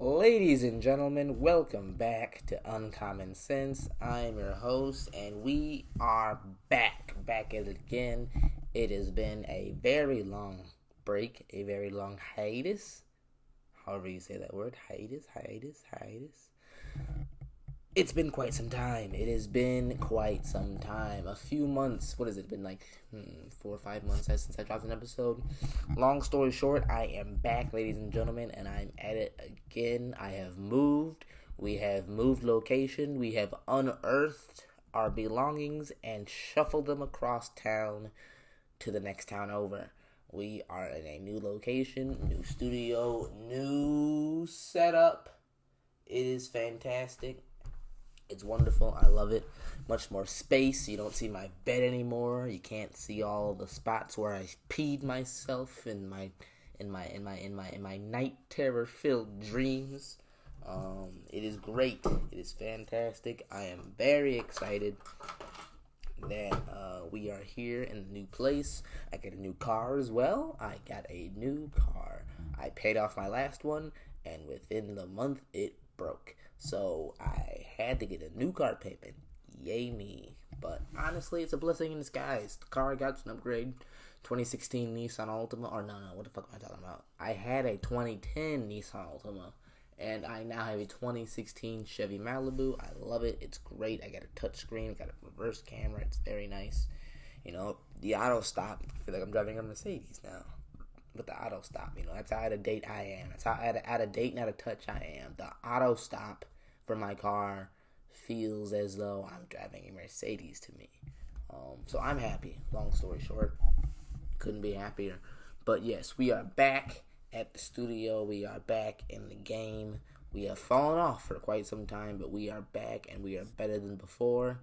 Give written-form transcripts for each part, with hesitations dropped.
Ladies and gentlemen, welcome back to Uncommon Sense. I'm your host, and we are back at it again. It has been a very long break, a very long hiatus. However you say that word, hiatus. It's been quite some time. It has been quite some time. A few months. What has it been, like 4 or 5 months since I dropped an episode? Long story short, I am back, ladies and gentlemen, and I'm at it again. I have moved. We have moved location. We have unearthed our belongings and shuffled them across town to the next town over. We are in a new location, new studio, new setup. It is fantastic. It's wonderful. I love it. Much more space. You don't see my bed anymore. You can't see all the spots where I peed myself in my night terror filled dreams. It is great. It is fantastic. I am very excited that we are here in the new place. I got a new car as well. I paid off my last one, and within the month it broke. So I had to get a new car payment. Yay me. But honestly, it's a blessing in disguise. The car I got was an upgrade. 2016 Nissan Altima. Or no, what the fuck am I talking about? I had a 2010 Nissan Altima. And I now have a 2016 Chevy Malibu. I love it. It's great. I got a touchscreen. I got a reverse camera. It's very nice. You know, the auto stop. I feel like I'm driving a Mercedes now. But the auto stop, that's how out of date I am. That's how out of date and out of touch I am. The auto stop for my car feels as though I'm driving a Mercedes to me. So I'm happy. Long story short, couldn't be happier. But yes, we are back at the studio. We are back in the game. We have fallen off for quite some time, but we are back and we are better than before.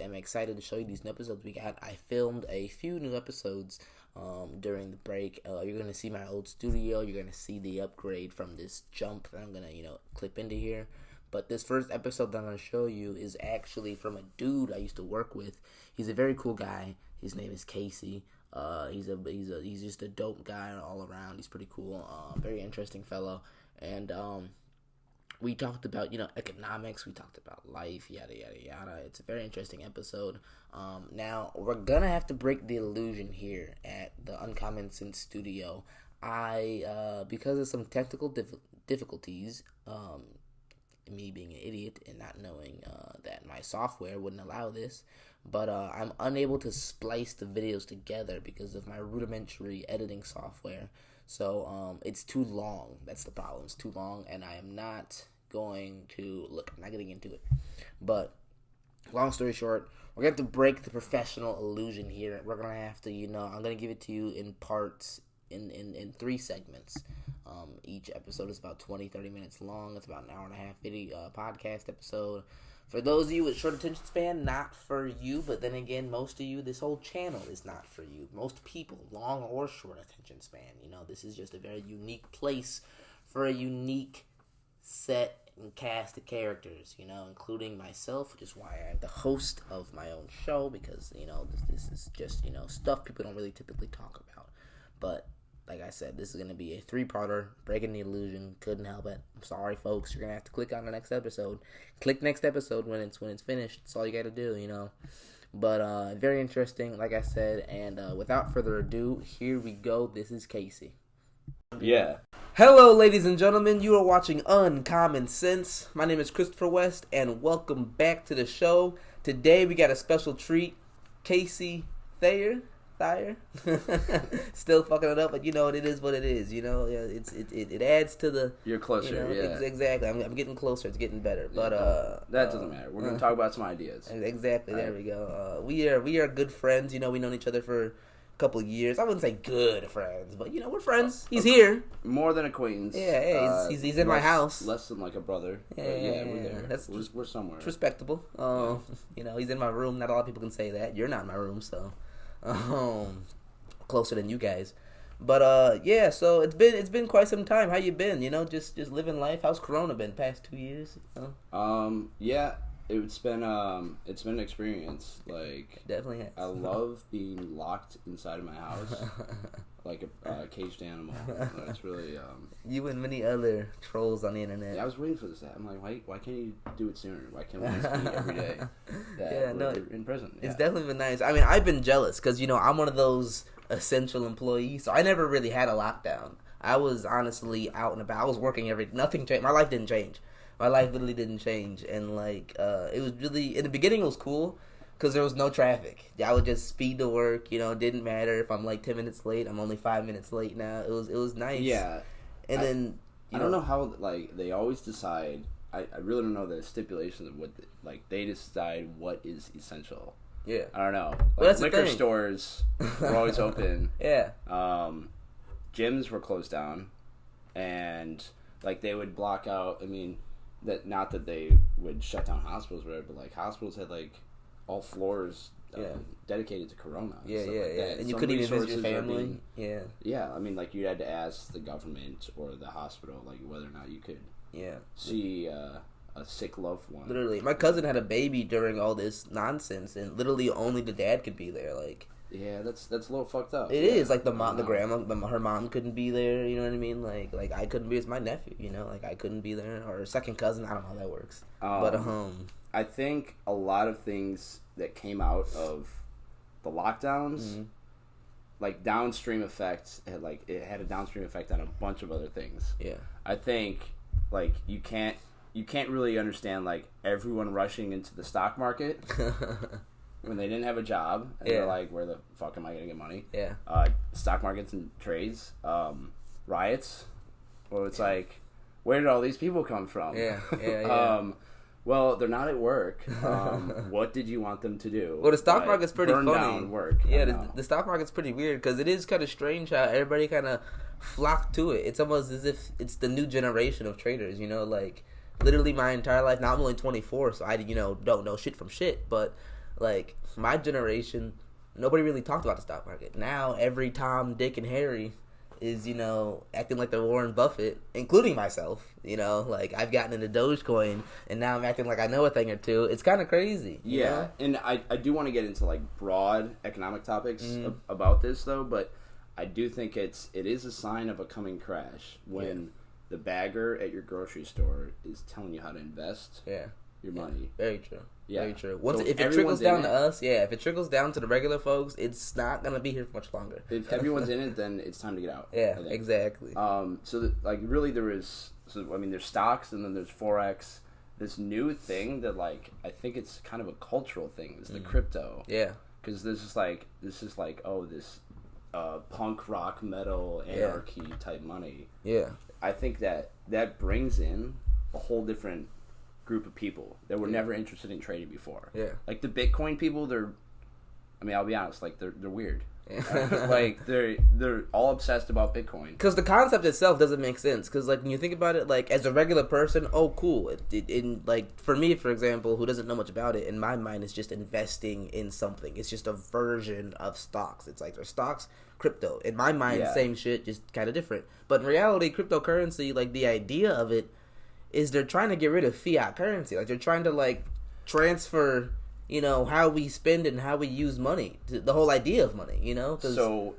I'm excited to show you these new episodes we got. I filmed a few new episodes during the break. You're going to see my old studio. You're going to see the upgrade from this jump that I'm going to, clip into here. But this first episode that I'm going to show you is actually from a dude I used to work with. He's a very cool guy. His name is Casey. He's just a dope guy all around. He's pretty cool. Very interesting fellow. And we talked about, economics. We talked about life, yada, yada, yada. It's a very interesting episode. Now, we're going to have to break the illusion here at the Uncommon Sense studio. Because of some technical difficulties, me being an idiot and not knowing that my software wouldn't allow this, but I'm unable to splice the videos together because of my rudimentary editing software. So it's too long. That's the problem. It's too long, and I am not going to I'm not getting into it. But long story short, we're going to have to break the professional illusion here. We're going to have to, I'm going to give it to you in parts, in 3 segments. Each episode is about 20-30 minutes long. It's about an hour and a half video podcast episode. For those of you with short attention span, not for you. But then again, most of you, this whole channel is not for you. Most people, long or short attention span. This is just a very unique place for a unique set and cast of characters, including myself, which is why I'm the host of my own show, because, this is just, stuff people don't really typically talk about. But like I said, this is going to be a 3-parter, breaking the illusion. Couldn't help it. I'm sorry, folks. You're going to have to click on the next episode. Click next episode when it's finished. That's all you got to do, But very interesting, like I said. And without further ado, here we go. This is Casey. Yeah. Hello, ladies and gentlemen. You are watching Uncommon Sense. My name is Christopher West, and welcome back to the show. Today, we got a special treat. Casey Thayer. Still fucking it up, but it is what it is. It adds to the. You're closer, yeah. Exactly. I'm getting closer. It's getting better, but that doesn't matter. We're gonna talk about some ideas. Exactly. There we go. We are good friends. We've known each other for a couple of years. I wouldn't say good friends, but we're friends. He's here. More than acquaintance. Yeah. He's in my house. Less than like a brother. Yeah, we're there. We're somewhere. It's respectable. He's in my room. Not a lot of people can say that. You're not in my room, so. Closer than you guys, but so it's been quite some time. How you been? Just living life. How's Corona been? Past 2 years? It's been an experience. Like, definitely has. I love being locked inside of my house. like a caged animal. It's really. You and many other trolls on the internet. Yeah, I was waiting for this. I'm like, why can't you do it sooner? Why can't we just meet every day? In prison. Yeah. It's definitely been nice. I mean, I've been jealous because I'm one of those essential employees, so I never really had a lockdown. I was honestly out and about. I was working nothing changed. My life didn't change. My life literally didn't change, and it was really, in the beginning it was cool because there was no traffic. I would just speed to work. It didn't matter if I'm 10 minutes late. I'm only 5 minutes late now. It was nice. Yeah, and then I don't know how they always decide. I really don't know the stipulations of what they decide what is essential. Yeah, I don't know. That's liquor stores were always open. Yeah. Gyms were closed down, and they would block out. I mean, not that they would shut down hospitals, or whatever, but hospitals had all floors dedicated to Corona. Yeah. And you couldn't even visit your family. Yeah. I mean, you had to ask the government or the hospital whether or not you could. Yeah. See a sick loved one. Literally, my cousin had a baby during all this nonsense, and literally only the dad could be there. Yeah, that's a little fucked up. It is the mom, the grandma, her mom couldn't be there. You know what I mean? I couldn't be. It's my nephew. I couldn't be there, or a second cousin. I don't know how that works. But I think a lot of things that came out of the lockdowns, downstream effects, it had a downstream effect on a bunch of other things. Yeah, I think you can't really understand everyone rushing into the stock market. When they didn't have a job, and they're where the fuck am I going to get money? Yeah. Stock markets and trades, riots. Well, it's where did all these people come from? Yeah. Well, they're not at work. What did you want them to do? Well, the stock market's pretty funny. Burn down work. Yeah, the stock market's pretty weird because it is kind of strange how everybody kind of flocked to it. It's almost as if it's the new generation of traders, literally my entire life. Now I'm only 24, so I, don't know shit from shit, but my generation, nobody really talked about the stock market. Now every Tom, Dick, and Harry is, acting like they're Warren Buffett, including myself. I've gotten into Dogecoin, and now I'm acting like I know a thing or two. It's kind of crazy. Yeah, and I do want to get into broad economic topics about this though, but I do think it is a sign of a coming crash when the bagger at your grocery store is telling you how to invest. Your money. Very true. Yeah. Very true. If it trickles down to us, if it trickles down to the regular folks, it's not going to be here for much longer. If everyone's in it, then it's time to get out. Yeah, exactly. Really there's stocks, and then there's Forex. This new thing that, I think it's kind of a cultural thing, is the crypto. Yeah. Because this is this punk rock metal anarchy type money. Yeah. I think that brings in a whole different group of people that were never interested in trading before. Yeah. The Bitcoin people, I'll be honest, they're weird. Yeah. They're all obsessed about Bitcoin. Because the concept itself doesn't make sense. Because when you think about it, as a regular person, oh cool. For me, for example, who doesn't know much about it, in my mind, it's just investing in something. It's just a version of stocks. It's there's stocks, crypto. In my mind, same shit, just kind of different. But in reality, cryptocurrency, the idea of it is they're trying to get rid of fiat currency. They're trying to transfer, how we spend and how we use money. The whole idea of money, So,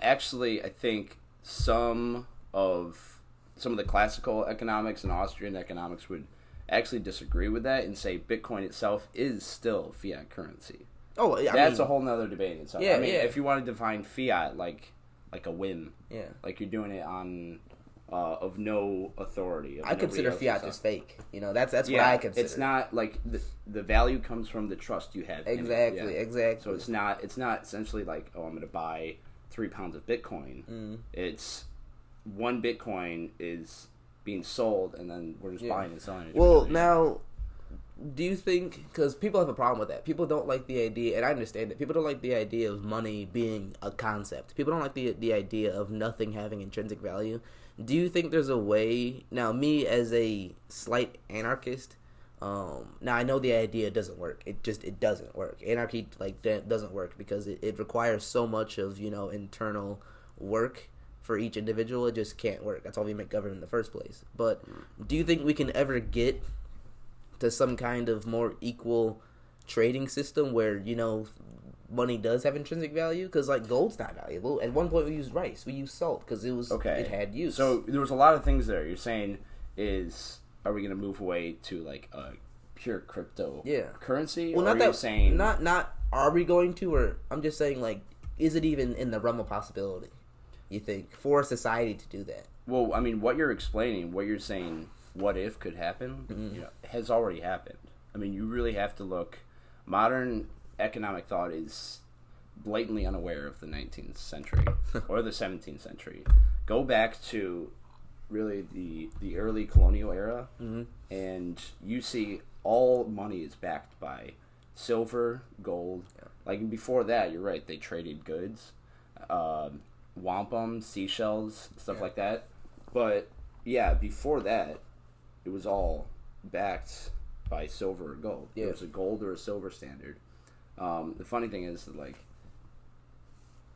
actually, I think some of the classical economics and Austrian economics would actually disagree with that and say Bitcoin itself is still fiat currency. Oh, that's a whole nother debate in itself. Yeah, if you want to define fiat like a whim, you're doing it on of no authority. I consider fiat just fake. That's what I consider. It's not the value comes from the trust you have. Exactly, exactly. So it's not essentially I'm going to buy 3 pounds of Bitcoin. It's 1 Bitcoin is being sold, and then we're just buying and selling it. Well, now, do you think, because people have a problem with that, people don't like the idea, and I understand that, people don't like the idea of money being a concept. People don't like the idea of nothing having intrinsic value. Do you think there's a way, now me as a slight anarchist, now I know the idea doesn't work. It doesn't work. Anarchy doesn't work because it requires so much of, internal work for each individual. It just can't work. That's why we make government in the first place. But do you think we can ever get to some kind of more equal trading system where, money does have intrinsic value, because like gold's not valuable. At one point we used rice, we used salt because it had use. So there was a lot of things there. You're saying are we going to move away to like a pure crypto currency? Well, not that saying not are we going to, or I'm just saying like, is it even in the realm of possibility? You think for a society to do that? Well, I mean, what you're explaining, what you're saying, what if could happen, has already happened. I mean, you really have to look. Modern economic thought is blatantly unaware of the 19th century or the 17th century. Go back to really the early colonial era, and you see all money is backed by silver, gold. Yeah. Like before that, you're right. They traded goods, wampum, seashells, stuff like that. But yeah, before that, it was all backed by silver or gold. Yeah. There was a gold or a silver standard. The funny thing is that, like,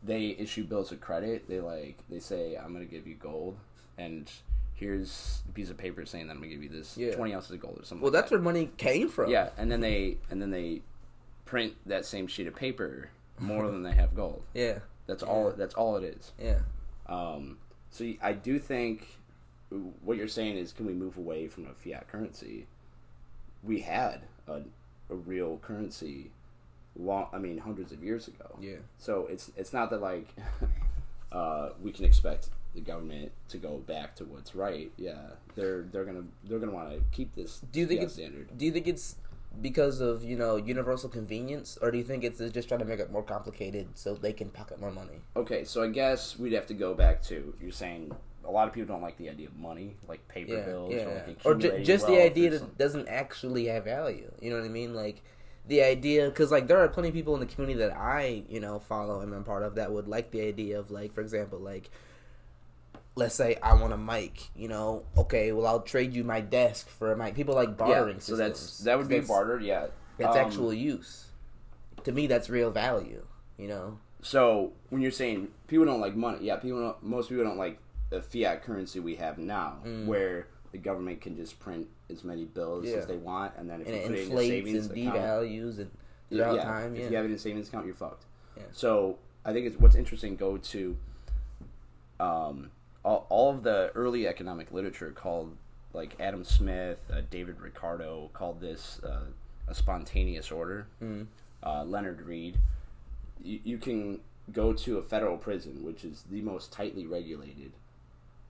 they issue bills of credit. They say, I'm going to give you gold, and here's a piece of paper saying that I'm going to give you this 20 ounces of gold or something. Well, that's where money came from. Yeah, and then they print that same sheet of paper more than they have gold. Yeah. That's all it is. Yeah. So I do think what you're saying is, can we move away from a fiat currency? We had a real currency hundreds of years ago. Yeah. So it's not that like we can expect the government to go back to what's right. Yeah. They're gonna want to keep this standard. Do you think it's because of, universal convenience, or do you think it's just trying to make it more complicated so they can pocket more money? Okay, so I guess we'd have to go back to, you're saying a lot of people don't like the idea of money, like paper bills, or like just the idea that it doesn't actually have value. You know what I mean? Like the idea, because like there are plenty of people in the community that I follow and I'm part of that would like the idea of, like, for example, like, let's say I want a mic, okay, well, I'll trade you my desk for a mic. People like bartering systems. So that would be bartered, yeah. That's actual use. To me, that's real value, So when you're saying people don't like money, most people don't like the fiat currency we have now, where the government can just print as many bills as they want, and then if you put it in your savings account, devalues and throughout time, if you have it in a savings account, you're fucked. Yeah. So I think what's interesting. Go to all of the early economic literature called, like, Adam Smith, David Ricardo called this a spontaneous order. Leonard Reed. You can go to a federal prison, which is the most tightly regulated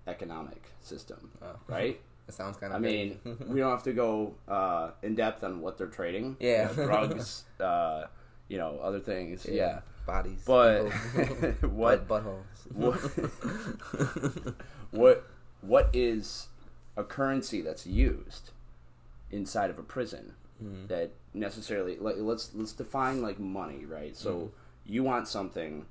economic system, right? That sounds kind of. I mean, we don't have to go in depth on what they're trading. Yeah, drugs, other things. Yeah. Bodies, but what buttholes? what is a currency that's used inside of a prison that necessarily, like, let's define, like, money, right? So you want something,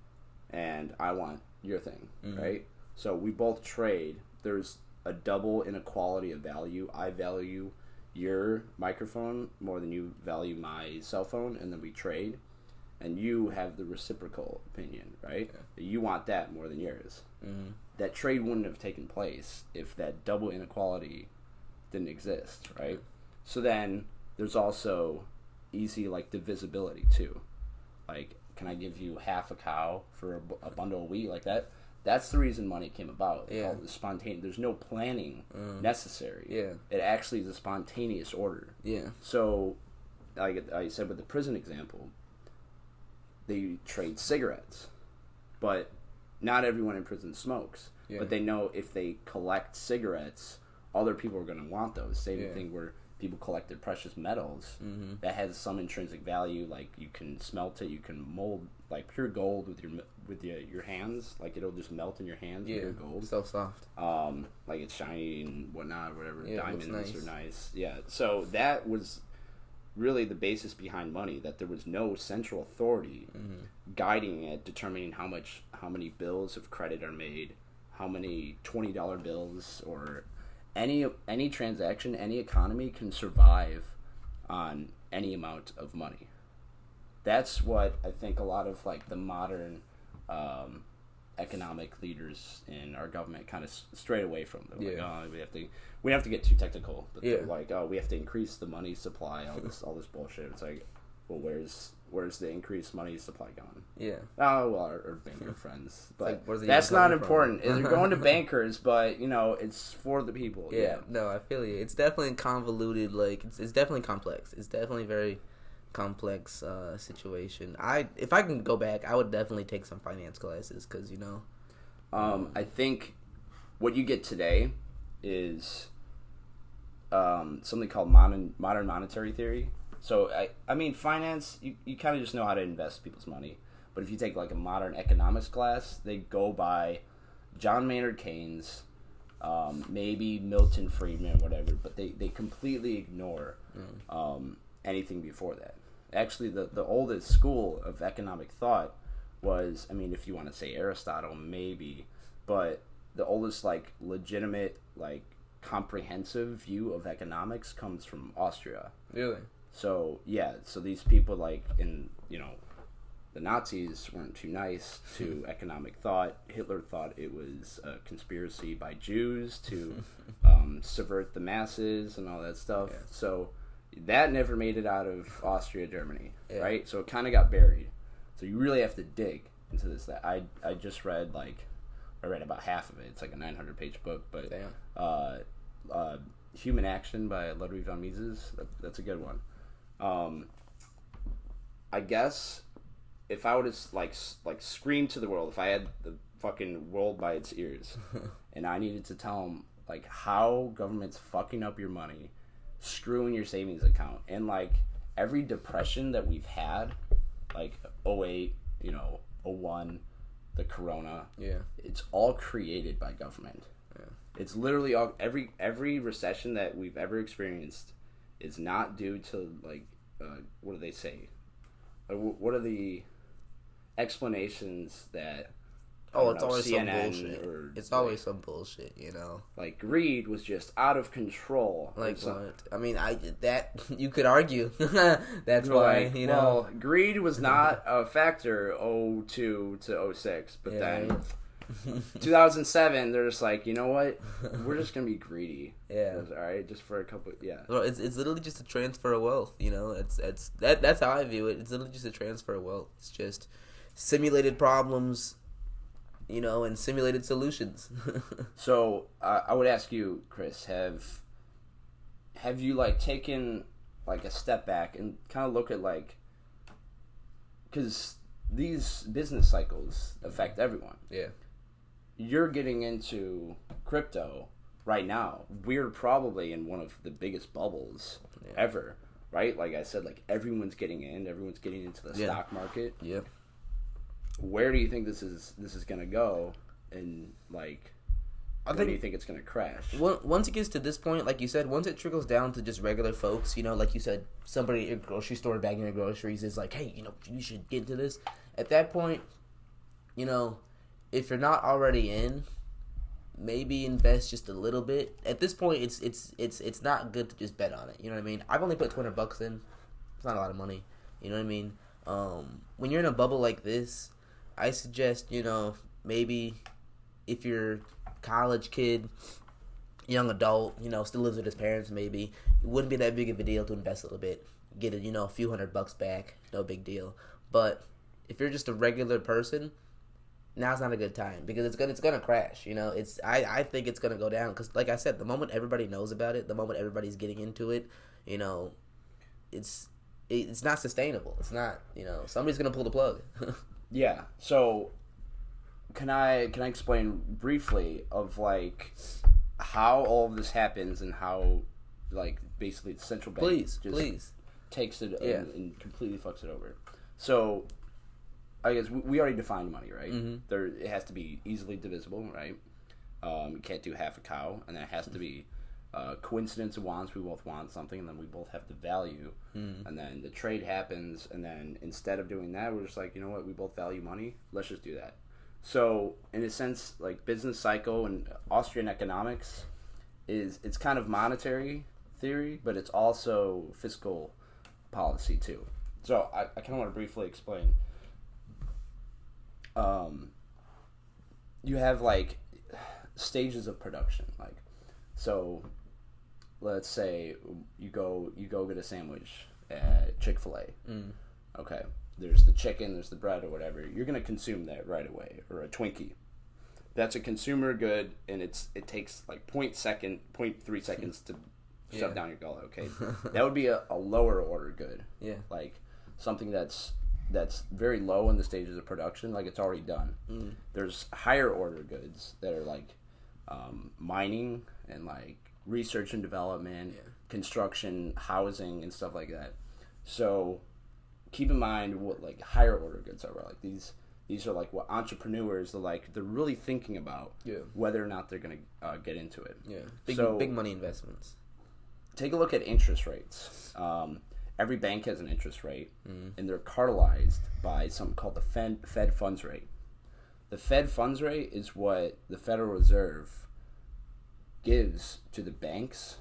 and I want your thing, right? So we both trade. There's a double inequality of value. I value your microphone more than you value my cell phone, and then we trade. And you have the reciprocal opinion, right? Yeah. You want that more than yours. That trade wouldn't have taken place if that double inequality didn't exist, right? So then there's also easy, like, divisibility too. Like, can I give you half a cow for a bundle of wheat? Like that? That's the reason money came about. Yeah. The spontaneous. There's no planning necessary. Yeah. It actually is a spontaneous order. Yeah. So, like I said with the prison example, they trade cigarettes, but not everyone in prison smokes. Yeah. But they know if they collect cigarettes, other people are going to want those. Same thing where people collect their precious metals. That has some intrinsic value. Like, you can smelt it, you can mold, like, pure gold with your hands. Like, it'll just melt in your hands. Pure gold. So soft. Like, it's shiny and whatnot, or whatever. Yeah, diamonds are nice. Yeah. So that was really the basis behind money, that there was no central authority guiding it, determining how many bills of credit are made, how many $20 bills, or any transaction, any economy can survive on any amount of money. That's what I think a lot of, like, the modern economic leaders in our government kind of strayed away from. They're like, oh, we have to get too technical. But they're like, oh, we have to increase the money supply, all this bullshit. It's like, well, where's the increased money supply going? Yeah. Oh, well, our banker friends. But like, that's not important. They're going to bankers, but, it's for the people. Yeah. No, I feel you. It's definitely convoluted. Like, it's definitely complex. It's definitely very complex situation. If I can go back, I would definitely take some finance classes because, I think what you get today is something called modern monetary theory. So, I mean, finance, you kind of just know how to invest people's money. But if you take, like, a modern economics class, they go by John Maynard Keynes, maybe Milton Friedman, whatever. But they completely ignore anything before that. Actually, the oldest school of economic thought was, I mean, if you want to say Aristotle, maybe. But the oldest, like, legitimate, like, comprehensive view of economics comes from Austria. Really? So, yeah, so these people, like, the Nazis weren't too nice to economic thought. Hitler thought it was a conspiracy by Jews to subvert the masses and all that stuff. Yeah. So that never made it out of Austria, Germany, right? So it kind of got buried. So you really have to dig into this. I just read, like, I read about half of it. It's like a 900-page book, but Human Action by Ludwig von Mises, that's a good one. I guess if I would like scream to the world, if I had the fucking world by its ears, and I needed to tell them, like, how government's fucking up your money, screwing your savings account, and, like, every depression that we've had, like 08, 01, the corona, it's all created by government. It's literally all every recession that we've ever experienced is not due to, like, what do they say? What are the explanations that? It's always CNN some bullshit. It's always some bullshit, Like, greed was just out of control. Like what? I mean, that you could argue. That's why, Well, greed was not a factor 02 to 06, but then 2007, they're just like, you know what? We're just gonna be greedy. Yeah. All right, just for a couple. Yeah. Well, it's literally just a transfer of wealth. That's how I view it. It's literally just a transfer of wealth. It's just simulated problems, and simulated solutions. So I would ask you, Chris, have you, like, taken, like, a step back and kind of look at, like, because these business cycles affect everyone. Yeah. You're getting into crypto right now. We're probably in one of the biggest bubbles ever, right? Like I said, like, everyone's getting in. Everyone's getting into the stock market. Yeah. Where do you think this is gonna go? And, like, where do you think it's gonna crash? Once it gets to this point, like you said, once it trickles down to just regular folks, like you said, somebody at your grocery store bagging your groceries is like, hey, you should get into this. At that point, if you're not already in, maybe invest just a little bit. At this point, it's not good to just bet on it. You know what I mean? I've only put $200 in. It's not a lot of money. You know what I mean? When you're in a bubble like this, I suggest, maybe if you're a college kid, young adult, still lives with his parents, maybe it wouldn't be that big of a deal to invest a little bit, get it, a few $100 back, no big deal. But if you're just a regular person, now's not a good time because it's gonna crash. I think it's gonna go down because, like I said, the moment everybody knows about it, the moment everybody's getting into it, it's not sustainable. It's not, somebody's gonna pull the plug. Yeah. So can I explain briefly of, like, how all of this happens and how, like, basically the central bank please takes it and completely fucks it over. So I guess we already defined money, right? Mm-hmm. It has to be easily divisible, right? You can't do half a cow, and that has to be coincidence of wants. We both want something, and then we both have the value, and then the trade happens, and then instead of doing that, we're just like, you know what? We both value money. Let's just do that. So, in a sense, like, business cycle and Austrian economics it's kind of monetary theory, but it's also fiscal policy too. So I kind of want to briefly explain. You have, like, stages of production, like, so let's say you go get a sandwich at Chick-fil-A. Okay, there's the chicken, there's the bread or whatever. You're going to consume that right away, or a Twinkie. That's a consumer good, and it takes like 0.3 seconds to shove down your gullet. Okay, that would be a lower order good. Yeah, like something that's very low in the stages of production, like it's already done. There's higher order goods that are like mining and like research and development, construction, housing, and stuff like that. So keep in mind what like higher order goods are. Like these are like what entrepreneurs they're really thinking about whether or not they're going to get into it. Yeah, big money investments. Take a look at interest rates. Every bank has an interest rate, and they're cartelized by something called the Fed funds rate. The Fed funds rate is what the Federal Reserve gives to the banks,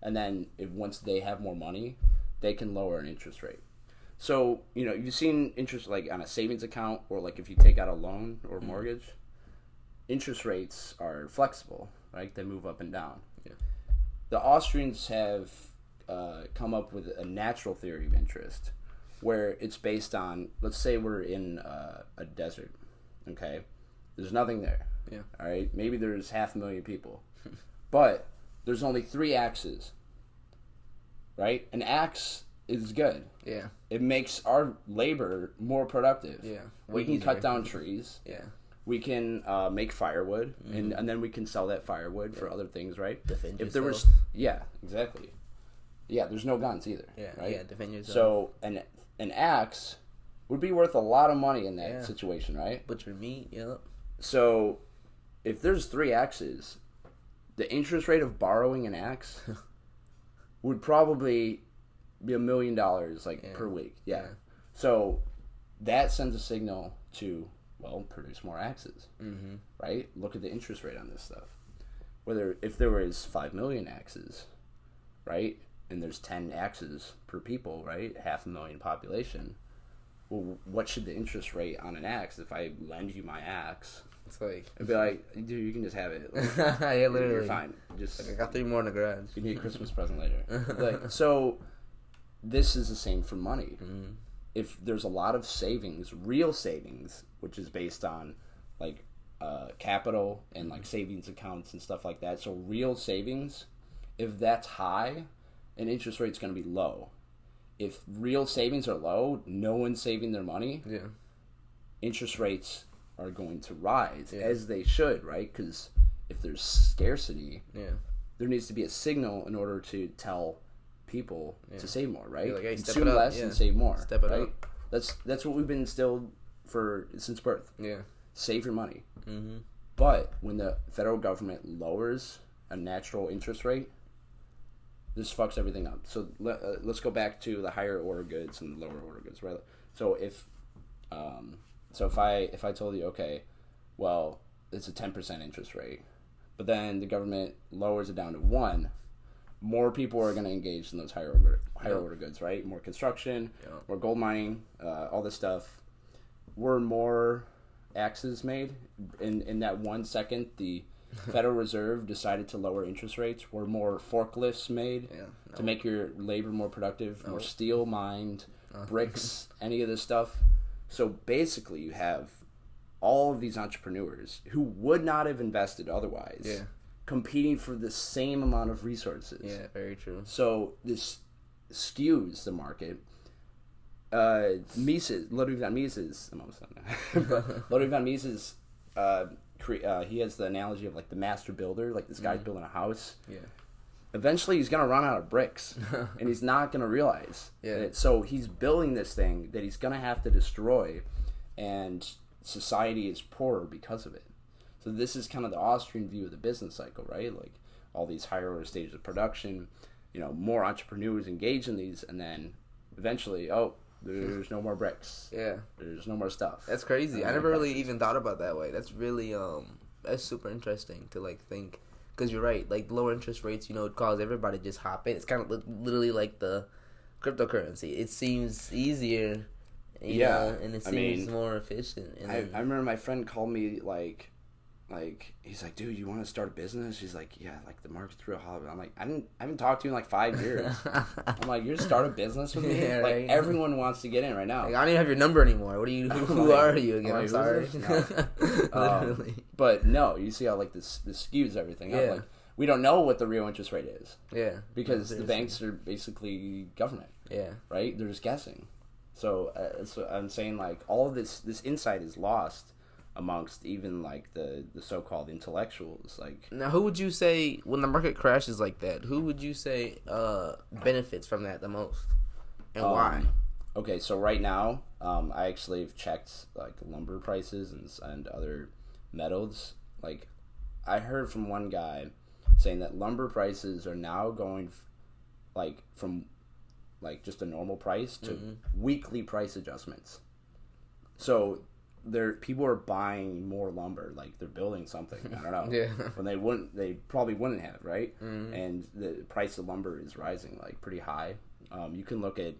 and then once they have more money, they can lower an interest rate. So, you've seen interest like on a savings account, or like if you take out a loan or a mortgage, interest rates are flexible, right? They move up and down. Yeah. The Austrians have come up with a natural theory of interest, where it's based on, let's say we're in a desert, okay? There's nothing there. Yeah. All right? Maybe there's 500,000 people. But there's only 3 axes, right? An axe is good. Yeah. It makes our labor more productive. Yeah. We can cut down trees. Yeah. We can make firewood, and then we can sell that firewood for other things, right? Defend yourself. There was, exactly. Yeah, there's no guns either. Yeah, right? Yeah, defend yourself. So an axe would be worth a lot of money in that situation, right? Butcher meat, yep. So if there's 3 axes, the interest rate of borrowing an axe would probably be $1 million per week. Yeah. So that sends a signal to, produce more axes, right? Look at the interest rate on this stuff. If there was 5 million axes, right, and there's 10 axes per people, right, 500,000 population, well, what should the interest rate on an axe? If I lend you my axe, it's like, it'd be like, dude, you can just have it. Like, yeah, literally, you're fine. Just I got 3 more in the garage. You need a Christmas present later. So this is the same for money. If there's a lot of savings, real savings, which is based on like capital and like savings accounts and stuff like that. So real savings, if that's high, an interest rate's going to be low. If real savings are low, no one's saving their money. Yeah, interest rates are going to rise as they should, right? Because if there's scarcity, there needs to be a signal in order to tell people to save more, right? Like, hey, consume less and save more. Step it right? up. That's what we've been instilled since birth. Yeah, save your money. But when the federal government lowers a natural interest rate, this fucks everything up. So let's go back to the higher order goods and the lower order goods, right? So if I told you, okay, well, it's a 10% interest rate, but then the government lowers it down to 1%, more people are going to engage in those higher order goods, right? More construction, more gold mining, all this stuff. Were more axes made in that 1 second? The Federal Reserve decided to lower interest rates. Were more forklifts made to make your labor more productive? More steel mined, bricks, any of this stuff? So basically, you have all of these entrepreneurs who would not have invested otherwise, competing for the same amount of resources. Yeah, very true. So this skews the market. Ludwig von Mises, I'm almost done now. Ludwig von Mises, he has the analogy of like the master builder, like this guy's building a house. Yeah. Eventually, he's gonna run out of bricks, and he's not gonna realize. Yeah. So he's building this thing that he's gonna have to destroy, and society is poorer because of it. So this is kind of the Austrian view of the business cycle, right? Like all these higher order stages of production, more entrepreneurs engage in these, and then eventually, there's no more bricks. Yeah. There's no more stuff. That's crazy. I never really even thought about that way. That's really, that's super interesting to, like, think. Because you're right. Like, lower interest rates, it cause everybody to just hop in. It's kind of literally like the cryptocurrency. It seems easier, you know, and it seems more efficient. And I remember my friend called me, like like, he's like, dude, you want to start a business? He's like, yeah, like the market's real hot. I'm like, I haven't talked to you in like 5 years. I'm like, you're start a business with me? Yeah, like right. everyone wants to get in right now. Like, I don't even have your number anymore. What are you? Who are you again? I'm sorry. Literally. But no, you see how like this skews everything up. Like, we don't know what the real interest rate is. Yeah. Because the banks are basically government. Yeah. Right? They're just guessing. So I'm saying, like, all of this insight is lost amongst even like the so-called intellectuals. Like, now, who would you say, when the market crashes like that, who would you say benefits from that the most, and why? Okay, so right now, I actually have checked like lumber prices and other metals. Like, I heard from one guy saying that lumber prices are now going like from like just a normal price to weekly price adjustments. So people are buying more lumber, like they're building something. I don't know. Yeah. When they probably wouldn't have, right? And the price of lumber is rising like pretty high. You can look at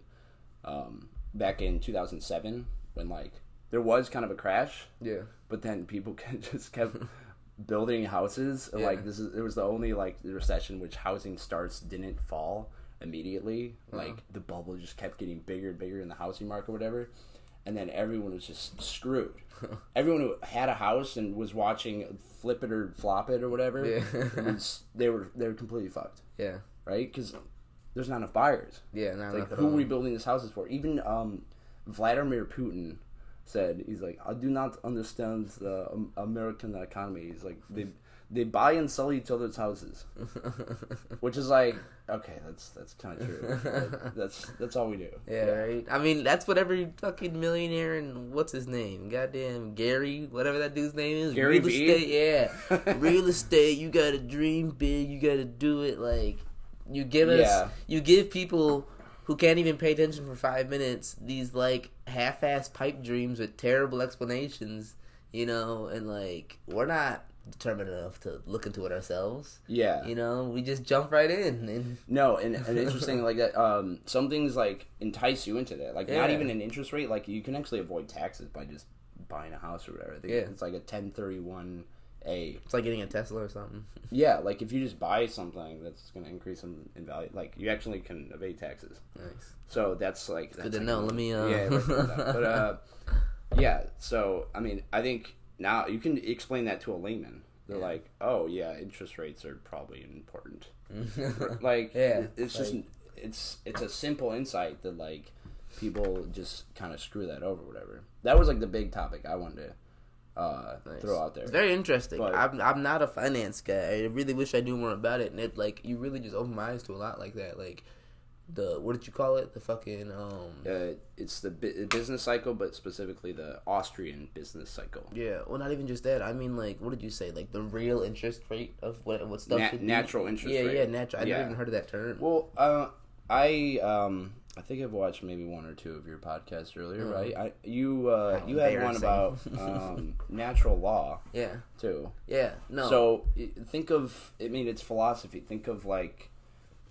back in 2007 when like there was kind of a crash. Yeah. But then people just kept building houses. And, like it was the only like recession which housing starts didn't fall immediately. Like the bubble just kept getting bigger and bigger in the housing market, or whatever. And then everyone was just screwed. Everyone who had a house and was watching Flip It or Flop It or whatever, they were completely fucked. Yeah. Right? Because there's not enough buyers. Yeah, not like, enough. Who are we building these houses for? Even Vladimir Putin said, he's like, I do not understand the American economy. He's like, they buy and sell each other's houses, which is like, okay, that's kind of true. Like, that's all we do. Yeah, right. I mean, that's what every fucking millionaire and what's his name, goddamn Gary, whatever that dude's name is, Gary real V? estate. Yeah, real estate. You gotta dream big. You gotta do it. Like you give people who can't even pay attention for 5 minutes these like half-ass pipe dreams with terrible explanations, you know, and like we're not determined enough to look into it ourselves. Yeah. You know, we just jump right in. And no, and interesting like that, some things like entice you into that. Like not even an interest rate, like you can actually avoid taxes by just buying a house or whatever. I think it's like a 1031A. It's like getting a Tesla or something. Yeah, like if you just buy something that's going to increase in value, like you actually can evade taxes. Nice. So that's like... Good to know. Let me... Yeah, but yeah, so I mean, I think now you can explain that to a layman. They're like, oh yeah, interest rates are probably important. Like, it's just... It's a simple insight that like people just kind of screw that over, whatever. That was like the big topic I wanted to throw out there. It's very interesting. But, I'm not a finance guy. I really wish I knew more about it. And it like you really just open my eyes to a lot like that. Like the what did you call it? The fucking it's the business cycle, but specifically the Austrian business cycle. Yeah, well, not even just that. I mean, like, what did you say? Like the real interest rate of what stuff should be? Natural interest rate. Yeah, natural. I never even heard of that term. Well, I think I've watched maybe one or two of your podcasts earlier, right? You had one about natural law, too. Yeah, no. So think of, I mean, it's philosophy. Think of like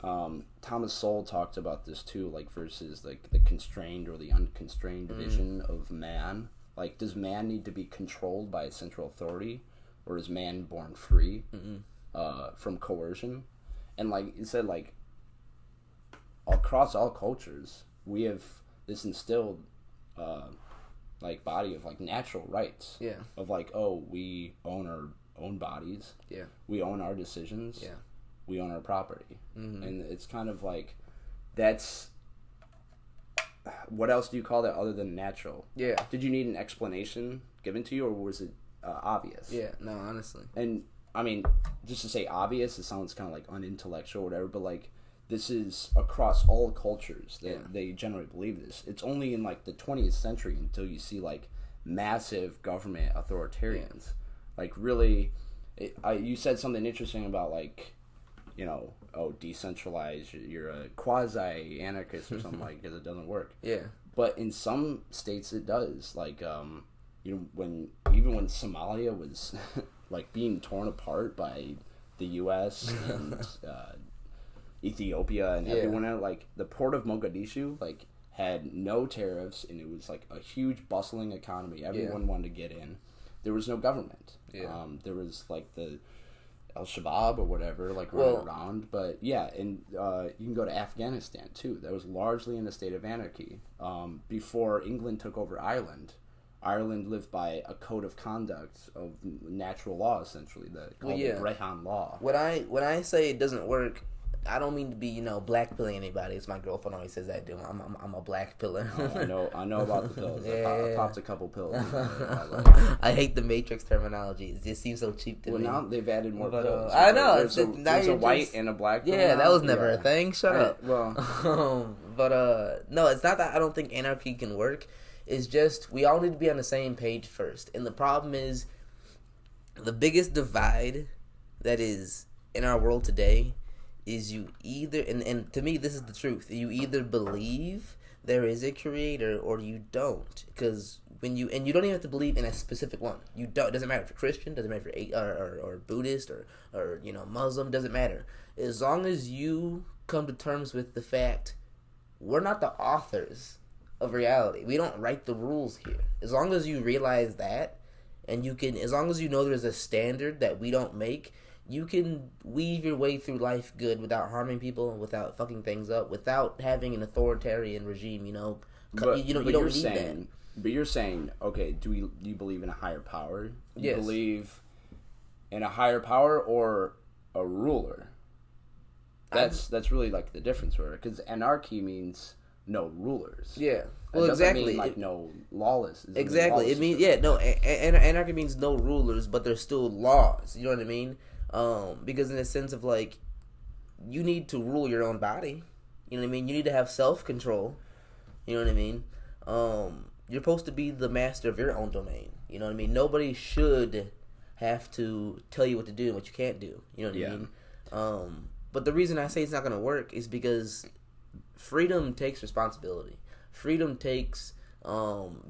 Thomas Sowell talked about this too, like versus like the constrained or the unconstrained division of man. Like, does man need to be controlled by a central authority, or is man born free from coercion? And like you said, like, across all cultures, we have this instilled, like, body of, like, natural rights. Yeah. Of, like, oh, we own our own bodies. Yeah. We own our decisions. Yeah. We own our property. And it's kind of like, that's... What else do you call that other than natural? Yeah. Did you need an explanation given to you, or was it obvious? Yeah, no, honestly. And, I mean, just to say obvious, it sounds kind of, like, unintellectual or whatever, but, like, this is across all cultures that they generally believe this. It's only in like the 20th century until you see like massive government authoritarians. Like really, you said something interesting about like, you know, decentralized. You're a quasi anarchist or something like because it doesn't work. Yeah. But in some states it does. Like you know, when Somalia was like being torn apart by the U.S. and Ethiopia and everyone else, like the port of Mogadishu like had no tariffs and it was like a huge bustling economy. Everyone wanted to get in. There was no government. Yeah. There was like the Al-Shabaab or whatever, like running around. But yeah, and you can go to Afghanistan too. That was largely in a state of anarchy. Before England took over Ireland, Ireland lived by a code of conduct of natural law, essentially, called the Brehon Law. When I say it doesn't work, I don't mean to be, black pilling anybody. It's my girlfriend always says that, dude. I'm a black pillar. I know about the pills. I popped a couple pills. I hate the Matrix terminology. It just seems so cheap to me. Well, now they've added more pills. I know. There's a white and a black pill. Yeah, that was never a thing. Shut up. Well, no, it's not that I don't think anarchy can work. It's just we all need to be on the same page first. And the problem is the biggest divide that is in our world today is you either, and to me this is the truth, you either believe there is a creator or you don't. Because when you don't even have to believe in a specific one. You don't. It doesn't matter if you're Christian, doesn't matter if you're or Buddhist or Muslim, doesn't matter. As long as you come to terms with the fact we're not the authors of reality. We don't write the rules here. As long as you realize that, and as long as you know there's a standard that we don't make, you can weave your way through life good without harming people, without fucking things up, without having an authoritarian regime. You don't need that. But you're saying, okay, do you believe in a higher power? You believe in a higher power or a ruler? That's really like the difference, because anarchy means no rulers. Yeah. Well, exactly. Mean, like no lawless. Exactly. It means anarchy means no rulers, but there's still laws. You know what I mean? Because in the sense of like, you need to rule your own body. You know what I mean? You need to have self-control. You know what I mean? You're supposed to be the master of your own domain. You know what I mean? Nobody should have to tell you what to do and what you can't do. You know what I mean? But the reason I say it's not going to work is because freedom takes responsibility. Freedom takes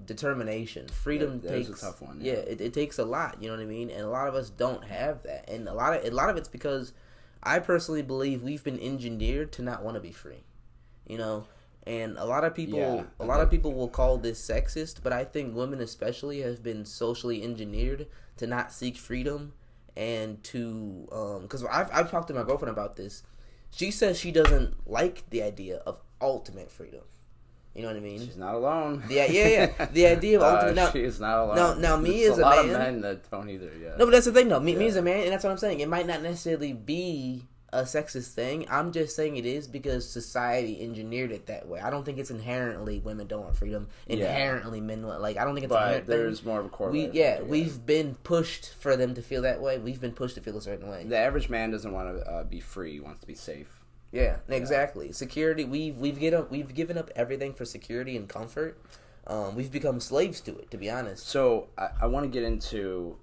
determination. Freedom takes a tough one. Yeah, it takes a lot. You know what I mean? And a lot of us don't have that. And a lot of it's because I personally believe we've been engineered to not want to be free. And a lot of people will call this sexist, but I think women especially have been socially engineered to not seek freedom and to because I've talked to my girlfriend about this. She says she doesn't like the idea of ultimate freedom. You know what I mean? She's not alone. Yeah. The idea of ultimate. She is not alone. Now me as a man. A lot of men that don't either. Yeah. No, but that's the thing, though. Me as a man, and that's what I'm saying. It might not necessarily be a sexist thing. I'm just saying it is because society engineered it that way. I don't think it's inherently women don't want freedom. Inherently men want. I don't think it's. But there's more of a correlation. We've been pushed for them to feel that way. We've been pushed to feel a certain way. The average man doesn't want to be free. He wants to be safe. Yeah, exactly. Security. We've given up everything for security and comfort. We've become slaves to it, to be honest. So I want to get into.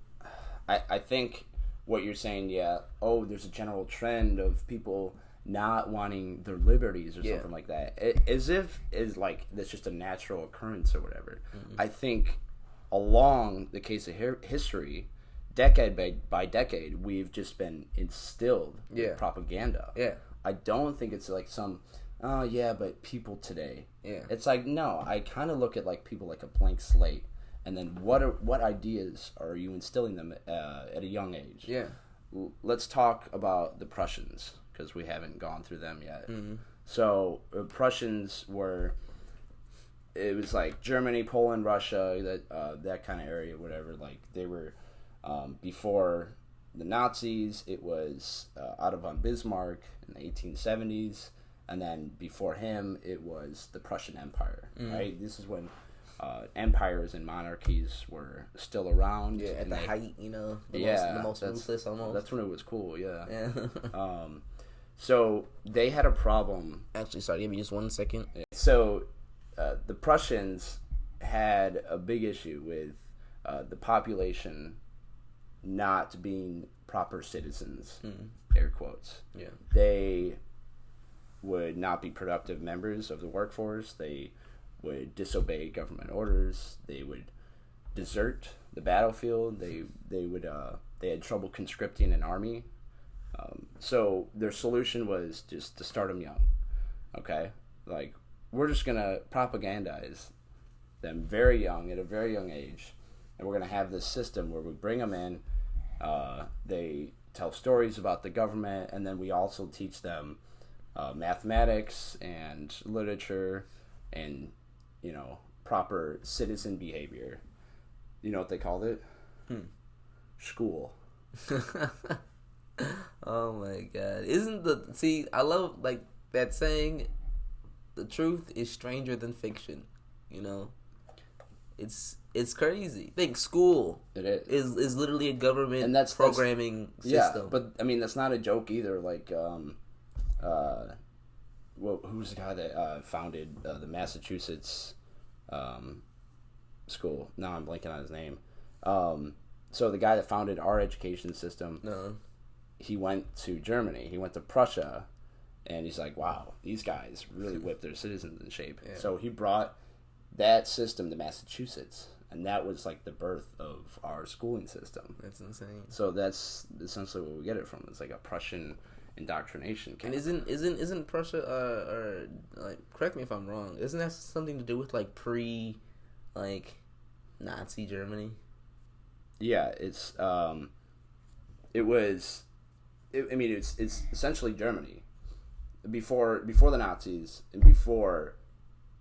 I think what you're saying. Yeah. Oh, there's a general trend of people not wanting their liberties or something like that. As if that's just a natural occurrence or whatever. Mm-hmm. I think along the case of history, decade by decade, we've just been instilled with propaganda. Yeah. I don't think it's like some, but people today. Yeah. It's like, no, I kind of look at people like a blank slate, and then what ideas are you instilling them at a young age? Yeah. Let's talk about the Prussians, because we haven't gone through them yet. Mm-hmm. So, Prussians it was like Germany, Poland, Russia, that kind of area, whatever. They were, before the Nazis, it was Otto von Bismarck in the 1870s, and then before him, it was the Prussian Empire, right? This is when empires and monarchies were still around. Yeah, at the height, the most ruthless almost. That's when it was cool, yeah. So they had a problem. Actually, sorry, give me just 1 second. So the Prussians had a big issue with the population not being proper citizens, air quotes. Yeah. They would not be productive members of the workforce. They would disobey government orders. They would desert the battlefield. They had trouble conscripting an army. So their solution was just to start them young. Okay? We're just going to propagandize them very young, at a very young age. And we're going to have this system where we bring them in, They tell stories about the government, and then we also teach them mathematics and literature and, proper citizen behavior. You know what they called it? School. Oh my god. I love like that saying, the truth is stranger than fiction, It's crazy. Think school It is. is literally a government and that's programming system. Yeah, but I mean that's not a joke either. Like, who's the guy that founded the Massachusetts school? Now I'm blanking on his name. So the guy that founded our education system, he went to Germany. He went to Prussia, and he's like, wow, these guys really whipped their citizens in shape. Yeah. So he brought that system to Massachusetts, and that was like the birth of our schooling system. That's insane. So that's essentially where we get it from. It's like a Prussian indoctrination camp. And isn't Prussia or like, correct me if I'm wrong, isn't that something to do with like Nazi Germany? Yeah, it's essentially Germany before the Nazis and before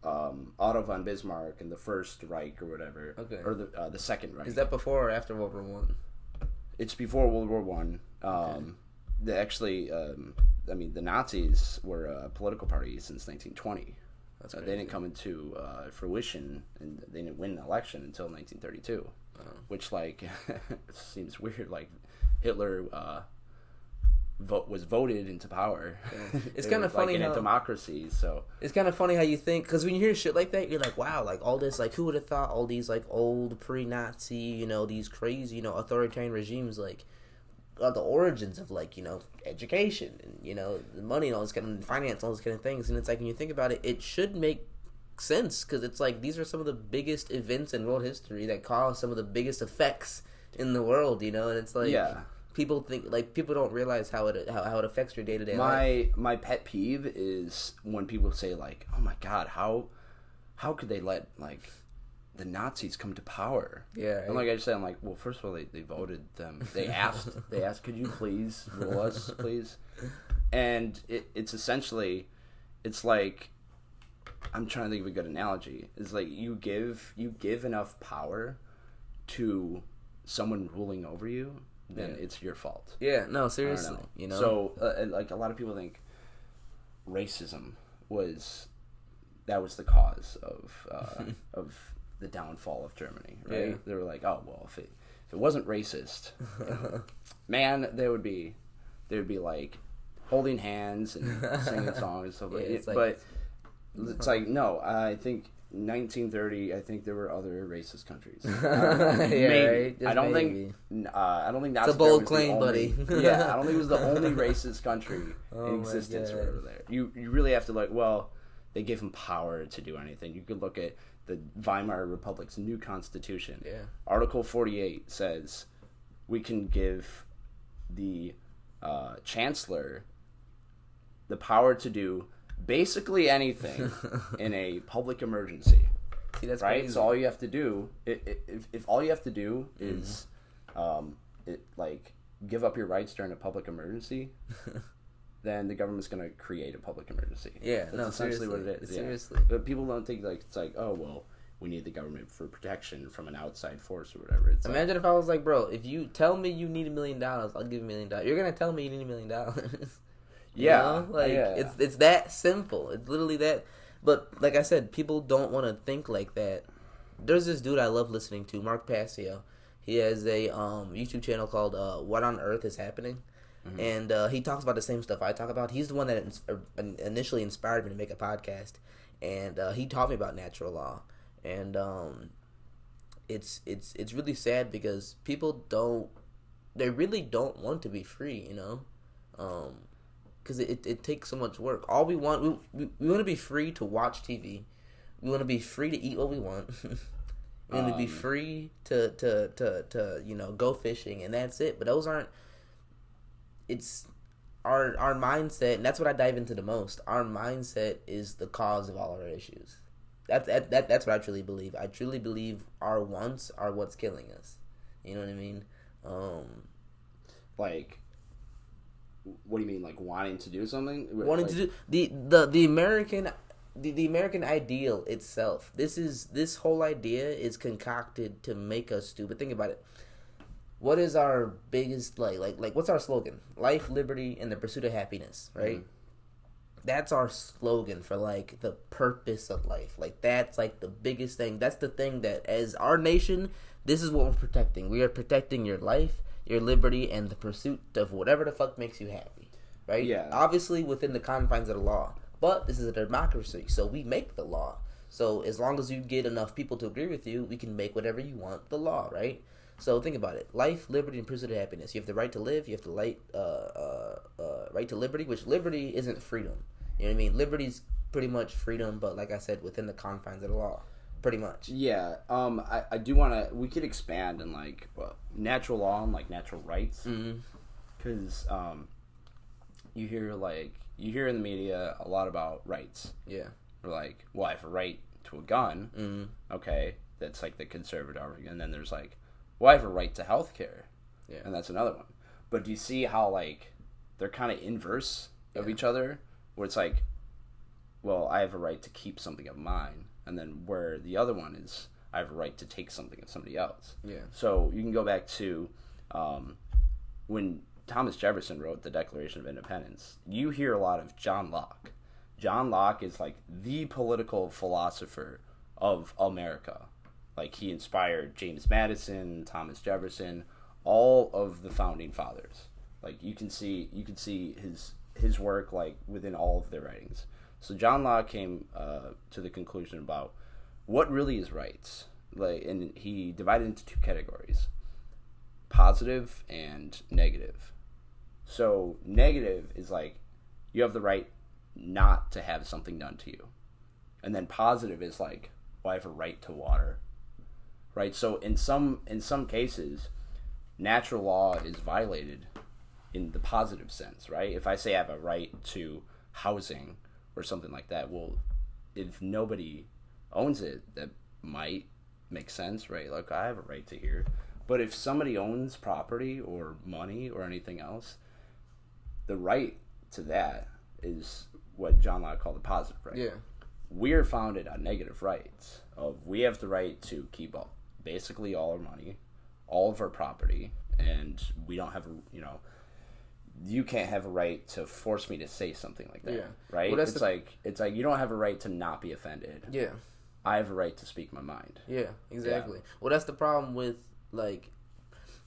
Otto von Bismarck and the First Reich or whatever, or the Second Reich. Is that before or after World War One? It's before World War One. The Nazis were a political party since 1920. They didn't come into fruition, and they didn't win an election until 1932. Which, seems weird. Like, Hitler was voted into power. Yeah. It's kind of funny in a democracy. So it's kind of funny how you think, because when you hear shit like that, you're like, wow, like all this, like who would have thought all these like old pre-Nazi, these crazy, authoritarian regimes, like are the origins of education and the money and all this kind of finance, all those kind of things. And it's like when you think about it, it should make sense, because it's like these are some of the biggest events in world history that cause some of the biggest effects in the world, and it's like people don't realize how it affects your day-to-day life. My pet peeve is when people say like, oh my god, how could they let the Nazis come to power? Yeah, and I just say, I'm like, well, first of all, they voted them. They asked, could you please rule us, please? And it's essentially, it's like, I'm trying to think of a good analogy. It's like you give enough power to someone ruling over you, then it's your fault. Yeah, no, seriously. So, a lot of people think racism was the cause of the downfall of Germany, right? Yeah. They were like, oh well, if it wasn't racist, man, they would be like holding hands and singing songs and stuff like that. But it's like, no, I think 1930. I think there were other racist countries. Maybe. Right? I don't think that's a bold claim, buddy. Yeah, I don't think it was the only racist country in existence or over there. You really have to they gave them power to do anything. You could look at the Weimar Republic's new constitution. Yeah. Article 48 says we can give the chancellor the power to do basically anything in a public emergency. See, that's right. crazy. So all you have to do, if all you have to do is, give up your rights during a public emergency, then the government's going to create a public emergency. Yeah, that's essentially what it is. Seriously, but people don't think it's like, oh well, we need the government for protection from an outside force or whatever. It's imagine if I was like, bro, if you tell me you need $1 million, I'll give you $1 million. You're gonna tell me you need $1 million. It's that simple. It's literally that. But like I said, people don't want to think like that. There's this dude I love listening to, Mark Passio. He has a YouTube channel called What on Earth is Happening. Mm-hmm. And he talks about the same stuff I talk about. He's the one that initially inspired me to make a podcast. And he taught me about natural law. And it's really sad because people really don't want to be free, because it takes so much work. All we want, we want to be free to watch TV. We want to be free to eat what we want. We want to be free to go fishing, and that's it. But those aren't. It's our mindset, and that's what I dive into the most. Our mindset is the cause of all of our issues. That's what I truly believe. I truly believe our wants are what's killing us. You know what I mean? like, what do you mean, like wanting to do something? Wanting like, to do the American ideal itself. This whole idea is concocted to make us stupid. Think about it. What is our biggest like what's our slogan? Life, liberty, and the pursuit of happiness, right? That's our slogan for like the purpose of life. Like that's like the biggest thing. That's the thing that as our nation, this is what we're protecting. We are protecting your life, your liberty, and the pursuit of whatever the fuck makes you happy. Right? Yeah. Obviously within the confines of the law. But this is a democracy, so we make the law. So as long as you get enough people to agree with you, we can make whatever you want the law, right? So think about it: life, liberty, and pursuit of happiness. You have the right to live. You have the right to liberty, which liberty isn't freedom. You know what I mean? Liberty's pretty much freedom, but like I said, within the confines of the law, pretty much. Yeah. I do want to. We could expand in like natural law and like natural rights, because you hear in the media a lot about rights. Yeah. Or like, well, I have a right to a gun. Okay, that's like the conservative argument. And then there's like, well, I have a right to health care. Yeah. And that's another one. But do you see how like they're kind of inverse of each other? Where it's like, well, I have a right to keep something of mine. And then where the other one is, I have a right to take something of somebody else. Yeah. So you can go back to when Thomas Jefferson wrote the Declaration of Independence. You hear a lot of John Locke. John Locke is like the political philosopher of America. Like he inspired James Madison, Thomas Jefferson, all of the founding fathers. Like you can see his work like within all of their writings. So John Locke came to the conclusion about what really is rights. Like, and he divided into two categories: positive and negative. So negative is like you have the right not to have something done to you, and then positive is like, well, I have a right to water. Right. So in some cases, natural law is violated in the positive sense. Right. If I say I have a right to housing or something like that, well, if nobody owns it, that might make sense, right? Like I have a right to here. But if somebody owns property or money or anything else, the right to that is what John Locke called the positive right. Yeah. We're founded on negative rights. We have the right to keep basically all our money, all of our property, and we don't have you can't have a right to force me to say something like that. Yeah. Right? Well, it's like you don't have a right to not be offended. Yeah. I have a right to speak my mind. Yeah, exactly. Yeah. Well, that's the problem with like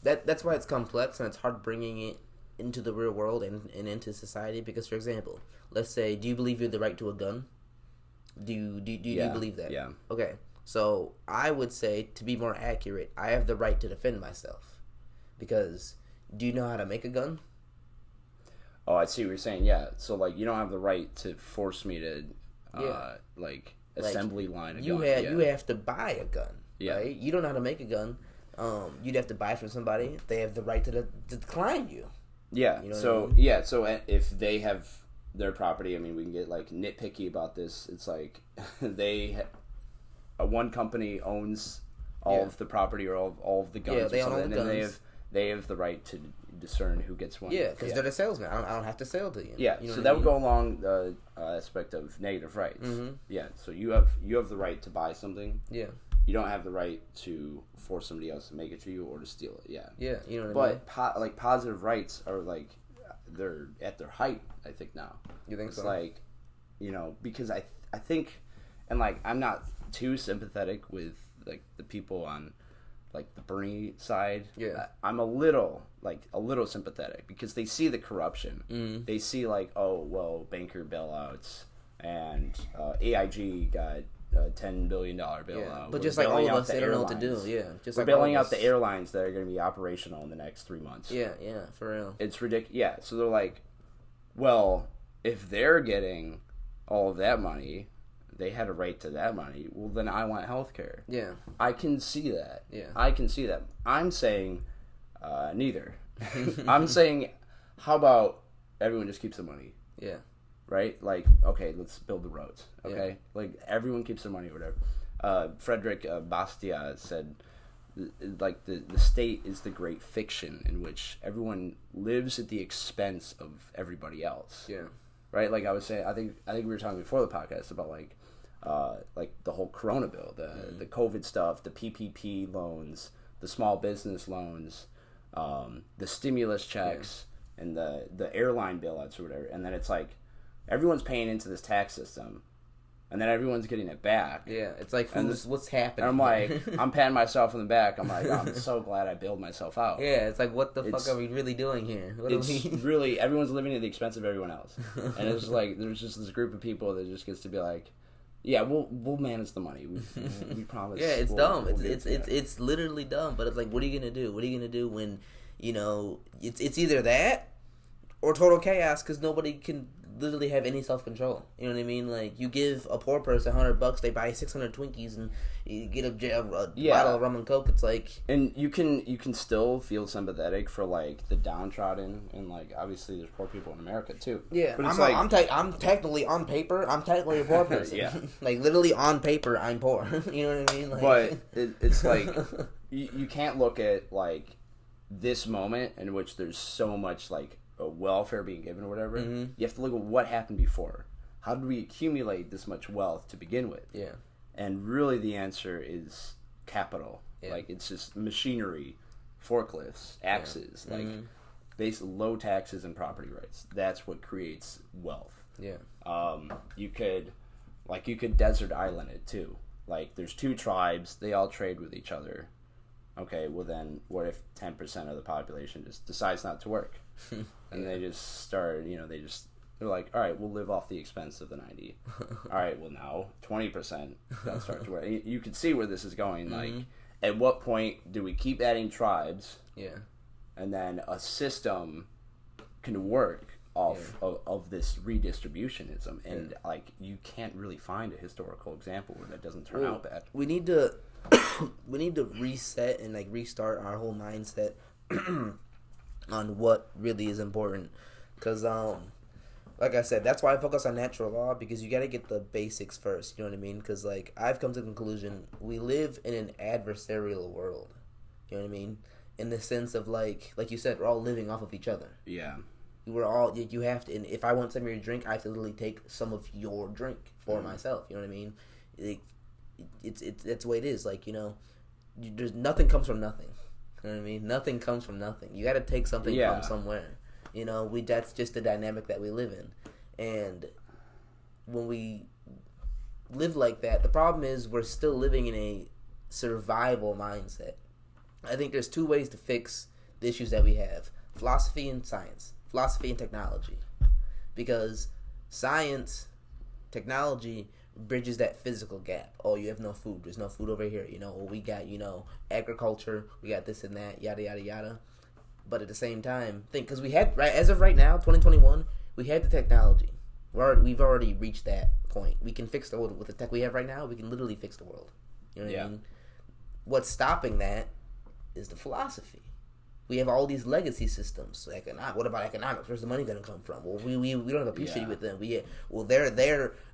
that's why it's complex and it's hard bringing it into the real world and into society. Because, for example, let's say, do you believe you have the right to a gun? Do you believe that? Yeah. Okay. So I would say, to be more accurate, I have the right to defend myself. Because do you know how to make a gun? Oh, I see what you're saying. Yeah. So like you don't have the right to force me to like assembly line a gun. You have to buy a gun. Yeah. Right? You don't know how to make a gun. You'd have to buy it from somebody. They have the right to decline you. Yeah. You know so I mean? Yeah. So if they have their property, I mean, we can get like nitpicky about this. It's like one company owns all of the property or all of the guns. Yeah, they own all the guns. And they have the right to discern who gets one. Yeah, because they're the salesman. I don't have to sell to you. Yeah. You know so that would go along the aspect of negative rights. Mm-hmm. Yeah. So you have the right to buy something. Yeah. You don't have the right to force somebody else to make it to you or to steal it. Yeah. Yeah. You know what I mean? But like positive rights are like they're at their height, I think now. You think it's so? Like, because I think, and like I'm not too sympathetic with like the people on like the Bernie side. Yeah. I'm a little sympathetic because they see the corruption. Mm. They see like, oh well, banker bailouts and AIG got a $10 billion bailout. Yeah. But just like all of us, they don't know what to do. Yeah, just we're like bailing out the airlines that are going to be operational in the next 3 months. Yeah, for real. It's ridiculous. Yeah, so they're like, well, if they're getting all of that money, they had a right to that money. Well, then I want health care. Yeah, I can see that. Yeah, I can see that. I'm saying neither. I'm saying, how about everyone just keeps the money? Yeah. Right? Like, okay, let's build the roads. Okay? Yeah. Like, everyone keeps their money or whatever. Frederick Bastiat said, the state is the great fiction in which everyone lives at the expense of everybody else. Yeah. Right? Like I was saying, I think we were talking before the podcast about like the whole Corona bill, the COVID stuff, the PPP loans, the small business loans, the stimulus checks, and the airline bailouts or whatever. And then it's like everyone's paying into this tax system. And then everyone's getting it back. Yeah, it's like, what's happening? And I'm like, I'm patting myself on the back. I'm like, I'm so glad I bailed myself out. Yeah, it's like, what the fuck are we really doing here? Really, everyone's living at the expense of everyone else. And it's like, there's just this group of people that just gets to be like, yeah, we'll manage the money. We promise. Yeah, it's dumb. It's literally dumb. But it's like, what are you gonna do? What are you gonna do when, it's either that or total chaos because nobody can literally have any self-control. You know what I mean? Like, you give a poor person $100, they buy 600 Twinkies, and you get a bottle of rum and coke. It's like, and you can still feel sympathetic for like the downtrodden, and like obviously there's poor people in America too. Yeah, but I'm technically on paper, I'm technically a poor person. Yeah, like literally on paper, I'm poor. You know what I mean? Like, but it's like you can't look at like this moment in which there's so much like welfare being given or whatever. You have to look at what happened before. How did we accumulate this much wealth to begin with? Yeah. And really the answer is capital. Yeah. Like, it's just machinery, forklifts, axes, like basically low taxes and property rights. That's what creates wealth. Yeah. You could desert island it too. Like, there's two tribes, they all trade with each other. Okay, well then, what if 10% of the population just decides not to work? And they just start, they're like, all right, we'll live off the expense of the 90. All right, well now 20% gotta start to work. You can see where this is going. Like, at what point do we keep adding tribes? Yeah. And then a system can work off of this redistributionism, and like, you can't really find a historical example where that doesn't turn out bad. We need to reset and like restart our whole mindset on what really is important, because like I said, that's why I focus on natural law, because you got to get the basics first. You know what I mean? Because like, I've come to the conclusion we live in an adversarial world. You know what I mean? In the sense of like you said, we're all living off of each other. Yeah. We're all, you have to, and if I want some of your drink, I have to literally take some of your drink for myself. You know what I mean? It's that's the way it is. Like, there's nothing comes from nothing. You know what I mean? Nothing comes from nothing. You got to take something from somewhere. That's just the dynamic that we live in. And when we live like that, the problem is we're still living in a survival mindset. I think there's two ways to fix the issues that we have: philosophy and science, philosophy and technology. Because science, technology bridges that physical gap. Oh, you have no food. There's no food over here. We got, agriculture. We got this and that, yada, yada, yada. But at the same time, because we had, as of right now, 2021, we had the technology. We've already reached that point. We can fix the world with the tech we have right now. We can literally fix the world. You know what I mean? What's stopping that is the philosophy. We have all these legacy systems. What about economics? Where's the money going to come from? Well, we don't have a peace treaty with them.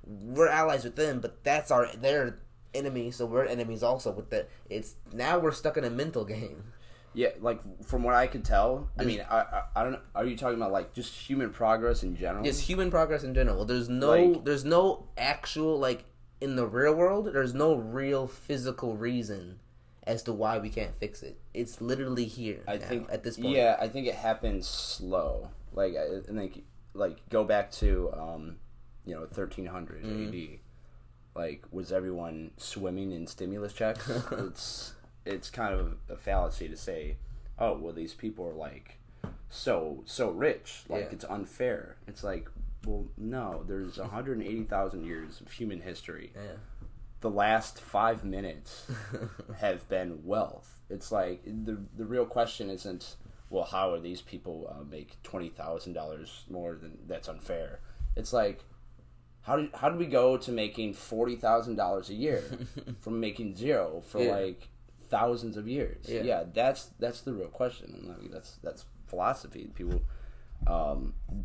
We're allies with them, but they're enemies, so we're enemies also with that. Now we're stuck in a mental game. Yeah, like, from what I could tell, I mean, I don't know, are you talking about like just human progress in general? Just human progress in general. There's no actual, like, in the real world, there's no real physical reason as to why we can't fix it. It's literally here at this point. Yeah, I think it happens slow. Like, I think, like, go back to 1300 AD. Like, was everyone swimming in stimulus checks? It's kind of a fallacy to say, oh, well, these people are like so rich, like it's unfair. It's like, well, no, there's 180,000 years of human history. Yeah. The last 5 minutes have been wealth. It's like, the real question isn't, well, how are these people make $20,000 more than that's unfair? It's like, how did we go to making $40,000 a year from making zero for like thousands of years? Yeah, that's the real question. And I mean, that's philosophy. People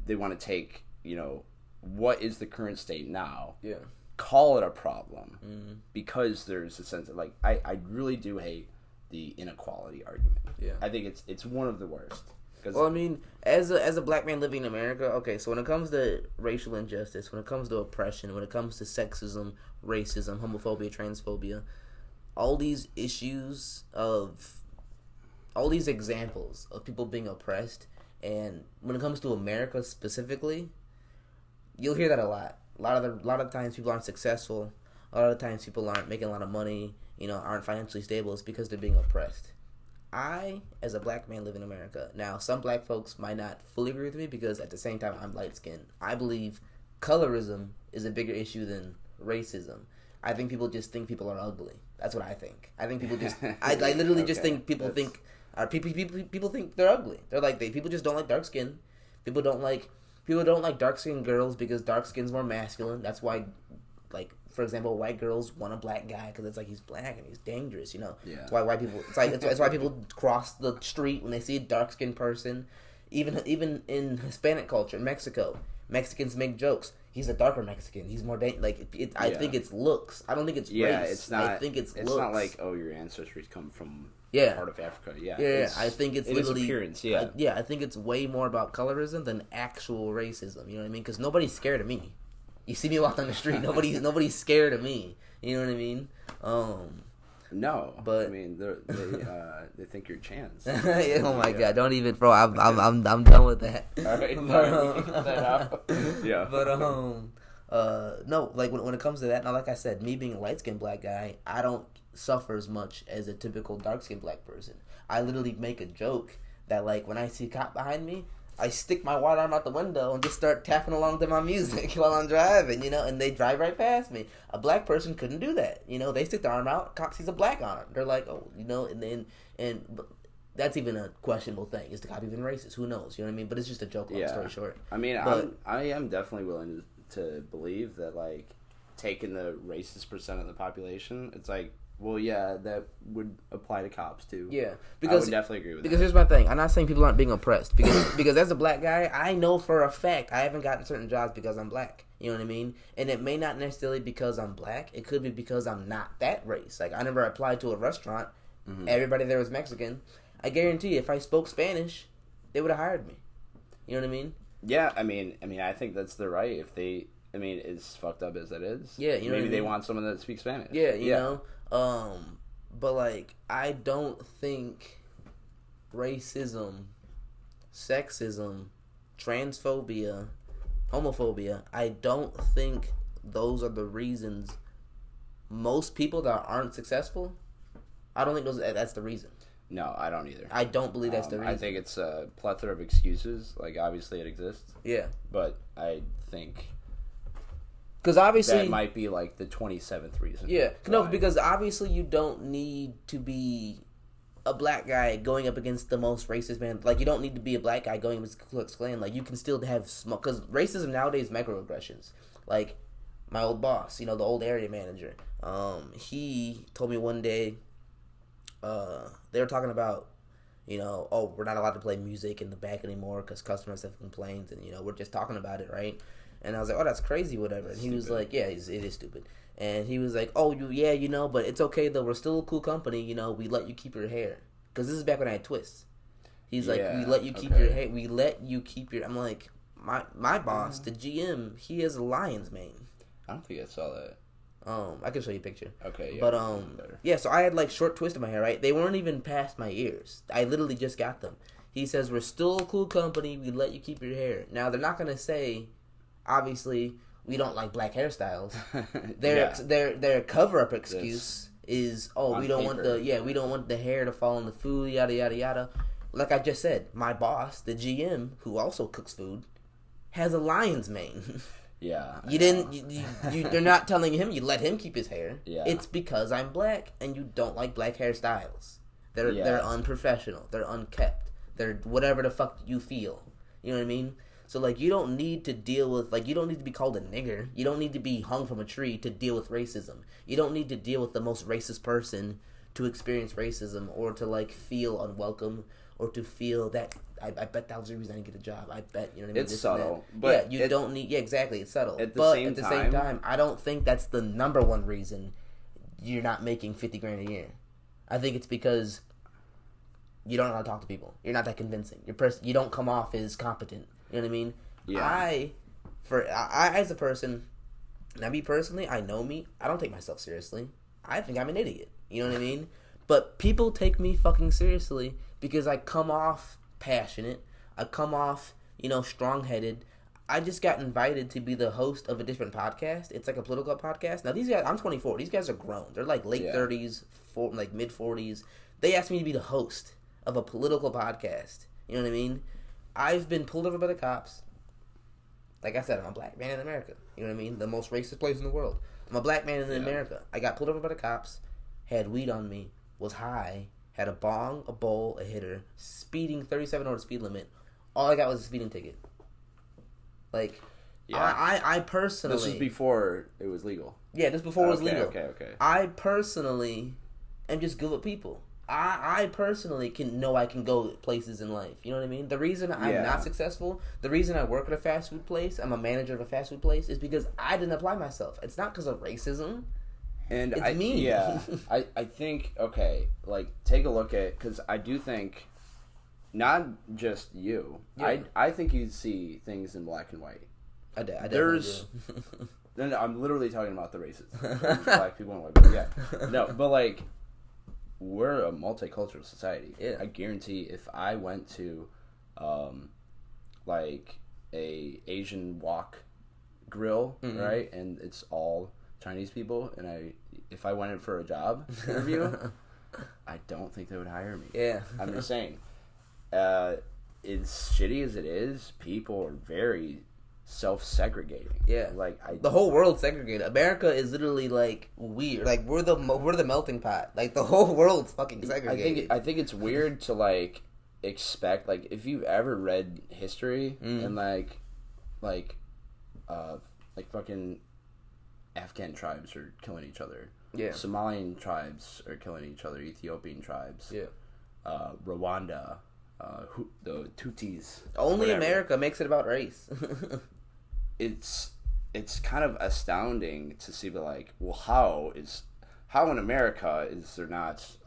they want to take, what is the current state now? Yeah. Call it a problem because there's a sense of, like, I really do hate the inequality argument. Yeah. I think it's one of the worst. Well, I mean, as a black man living in America, okay, so when it comes to racial injustice, when it comes to oppression, when it comes to sexism, racism, homophobia, transphobia, all these issues of, all these examples of people being oppressed, and when it comes to America specifically, you'll hear that a lot. A lot of times people aren't successful. A lot of times people aren't making a lot of money, aren't financially stable. It's because they're being oppressed. I, as a black man, live in America. Now, some black folks might not fully agree with me because at the same time, I'm light-skinned. I believe colorism is a bigger issue than racism. I think people just think people are ugly. That's what I think. I think people just... I literally just think people think... people think they're ugly. They're like... people just don't like dark skin. People don't like dark-skinned girls because dark skin's more masculine. That's why, for example, white girls want a black guy because it's like he's black and he's dangerous, Yeah. That's why white people. It's why people cross the street when they see a dark-skinned person. Even in Hispanic culture, in Mexico, Mexicans make jokes. He's a darker Mexican. He's more I think it's looks. I don't think it's race. Yeah, it's not. I think it's looks. It's not like your ancestors come from part of Africa. Yeah. I think it's literally appearance. I think it's way more about colorism than actual racism. You know what I mean? Because nobody's scared of me. You see me walk down the street, nobody's scared of me. You know what I mean? No, but I mean they think you're Chance. Oh my god! Don't even, bro. I'm done with that. All right, that out. Yeah, but no, when it comes to that, now like I said, me being a light skinned black guy, I don't suffer as much as a typical dark skinned black person. I literally make a joke that when I see a cop behind me, I stick my white arm out the window and just start tapping along to my music while I'm driving, and they drive right past me. A black person couldn't do that, They stick their arm out, cop sees a black arm. They're like, oh, but that's even a questionable thing. Is the cop even racist? Who knows? You know what I mean? But it's just a joke, long story short. I mean, I am definitely willing to believe that, taking the racist percent of the population, it's well, yeah, that would apply to cops too. Yeah, because I would definitely agree with that. Because here's my thing: I'm not saying people aren't being oppressed. Because as a black guy, I know for a fact I haven't gotten certain jobs because I'm black. You know what I mean? And it may not necessarily because I'm black. It could be because I'm not that race. I never applied to a restaurant. Mm-hmm. Everybody there was Mexican. I guarantee if I spoke Spanish, they would have hired me. You know what I mean? Yeah, I mean, I think that's the right. If they, as fucked up as it is. Yeah, you know. Maybe they want someone that speaks Spanish. Yeah, you know. But I don't think racism, sexism, transphobia, homophobia, I don't think those are the reasons most people that aren't successful, I don't think that's the reason. No, I don't either. I don't believe that's the reason. I think it's a plethora of excuses. Obviously it exists. Yeah. But I think... Because obviously... that might be, the 27th reason. Yeah. No, because obviously you don't need to be a black guy going up against the most racist man. You don't need to be a black guy going up against the Ku Klux Klan. You can still have... Because racism nowadays is microaggressions. My old boss, the old area manager, he told me one day... they were talking about, we're not allowed to play music in the back anymore because customers have complained, and, we're just talking about it, right? And I was like, oh, that's crazy, whatever. And he was like, yeah, it is stupid. And he was like, oh, yeah, but it's okay, though. We're still a cool company, we let you keep your hair. Because this is back when I had twists. He's like, we let you keep your hair. We let you keep your... I'm like, my boss, the GM, he has a lion's mane. I don't think I saw that. I can show you a picture. Okay, yeah. But, yeah, so I had, short twists in my hair, right? They weren't even past my ears. I literally just got them. He says, we're still a cool company. We let you keep your hair. Now, they're not going to say, obviously, we don't like black hairstyles. Their cover-up excuse is, we don't want the hair to fall on the food, yada, yada, yada. Like I just said, my boss, the GM, who also cooks food, has a lion's mane. Yeah. You're not telling him you let him keep his hair. Yeah. It's because I'm black and you don't like black hairstyles. They're unprofessional. They're unkept. They're whatever the fuck you feel. You know what I mean? So you don't need to deal with you don't need to be called a nigger. You don't need to be hung from a tree to deal with racism. You don't need to deal with the most racist person to experience racism or to feel unwelcome or to feel that I bet that was the reason I didn't get a job. I bet, you know what I mean? It's subtle. But you don't need... Yeah, exactly. It's subtle. At the same time, I don't think that's the number one reason you're not making $50,000 a year. I think it's because you don't know how to talk to people. You're not that convincing. You don't come off as competent. You know what I mean? Yeah. I as a person, now me personally, I know me. I don't take myself seriously. I think I'm an idiot. You know what I mean? But people take me fucking seriously because I come off passionate. I come off, strong-headed. I just got invited to be the host of a different podcast. It's like a political podcast. Now, these guys, I'm 24. These guys are grown. They're like late 30s, like mid-40s. They asked me to be the host of a political podcast. You know what I mean? I've been pulled over by the cops. Like I said, I'm a black man in America. You know what I mean? The most racist place in the world. I'm a black man in America. I got pulled over by the cops, had weed on me, was high, had a bong, a bowl, a hitter, speeding 37 over the speed limit. All I got was a speeding ticket. Like, I personally... This was before it was legal. Yeah, this before it was legal. Okay. I personally am just good with people. I personally know I can go places in life. You know what I mean? The reason I'm not successful, the reason I work at a fast food place, I'm a manager of a fast food place, is because I didn't apply myself. It's not because of racism. And it's me. Yeah. I think, take a look at... Because I do think... Not just you. Yeah. I think you see things in black and white. I definitely do. No, I'm literally talking about the races. Black people and white people. Yeah. No, but we're a multicultural society. Yeah. I guarantee if I went to a Asian wok grill, right, and it's all Chinese people, and if I went in for a job interview, I don't think they would hire me. Yeah. I'm just saying. As shitty as it is, people are very self-segregating. Yeah, the whole world's segregated. America is literally weird. We're the melting pot. The whole world's fucking segregated. I think it's weird to expect if you've ever read history and fucking Afghan tribes are killing each other. Yeah, Somalian tribes are killing each other. Ethiopian tribes. Yeah, Rwanda. The Tutsis. Only whatever. America makes it about race. It's kind of astounding to see, how in America is there not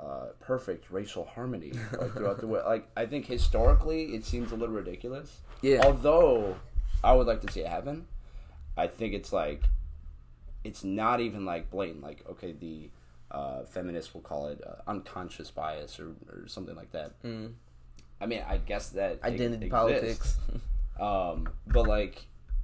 perfect racial harmony throughout the world? I think historically it seems a little ridiculous. Yeah. Although I would like to see it happen. I think it's it's not even blatant. The feminists will call it unconscious bias or something like that. Mm. I mean, I guess that identity politics. But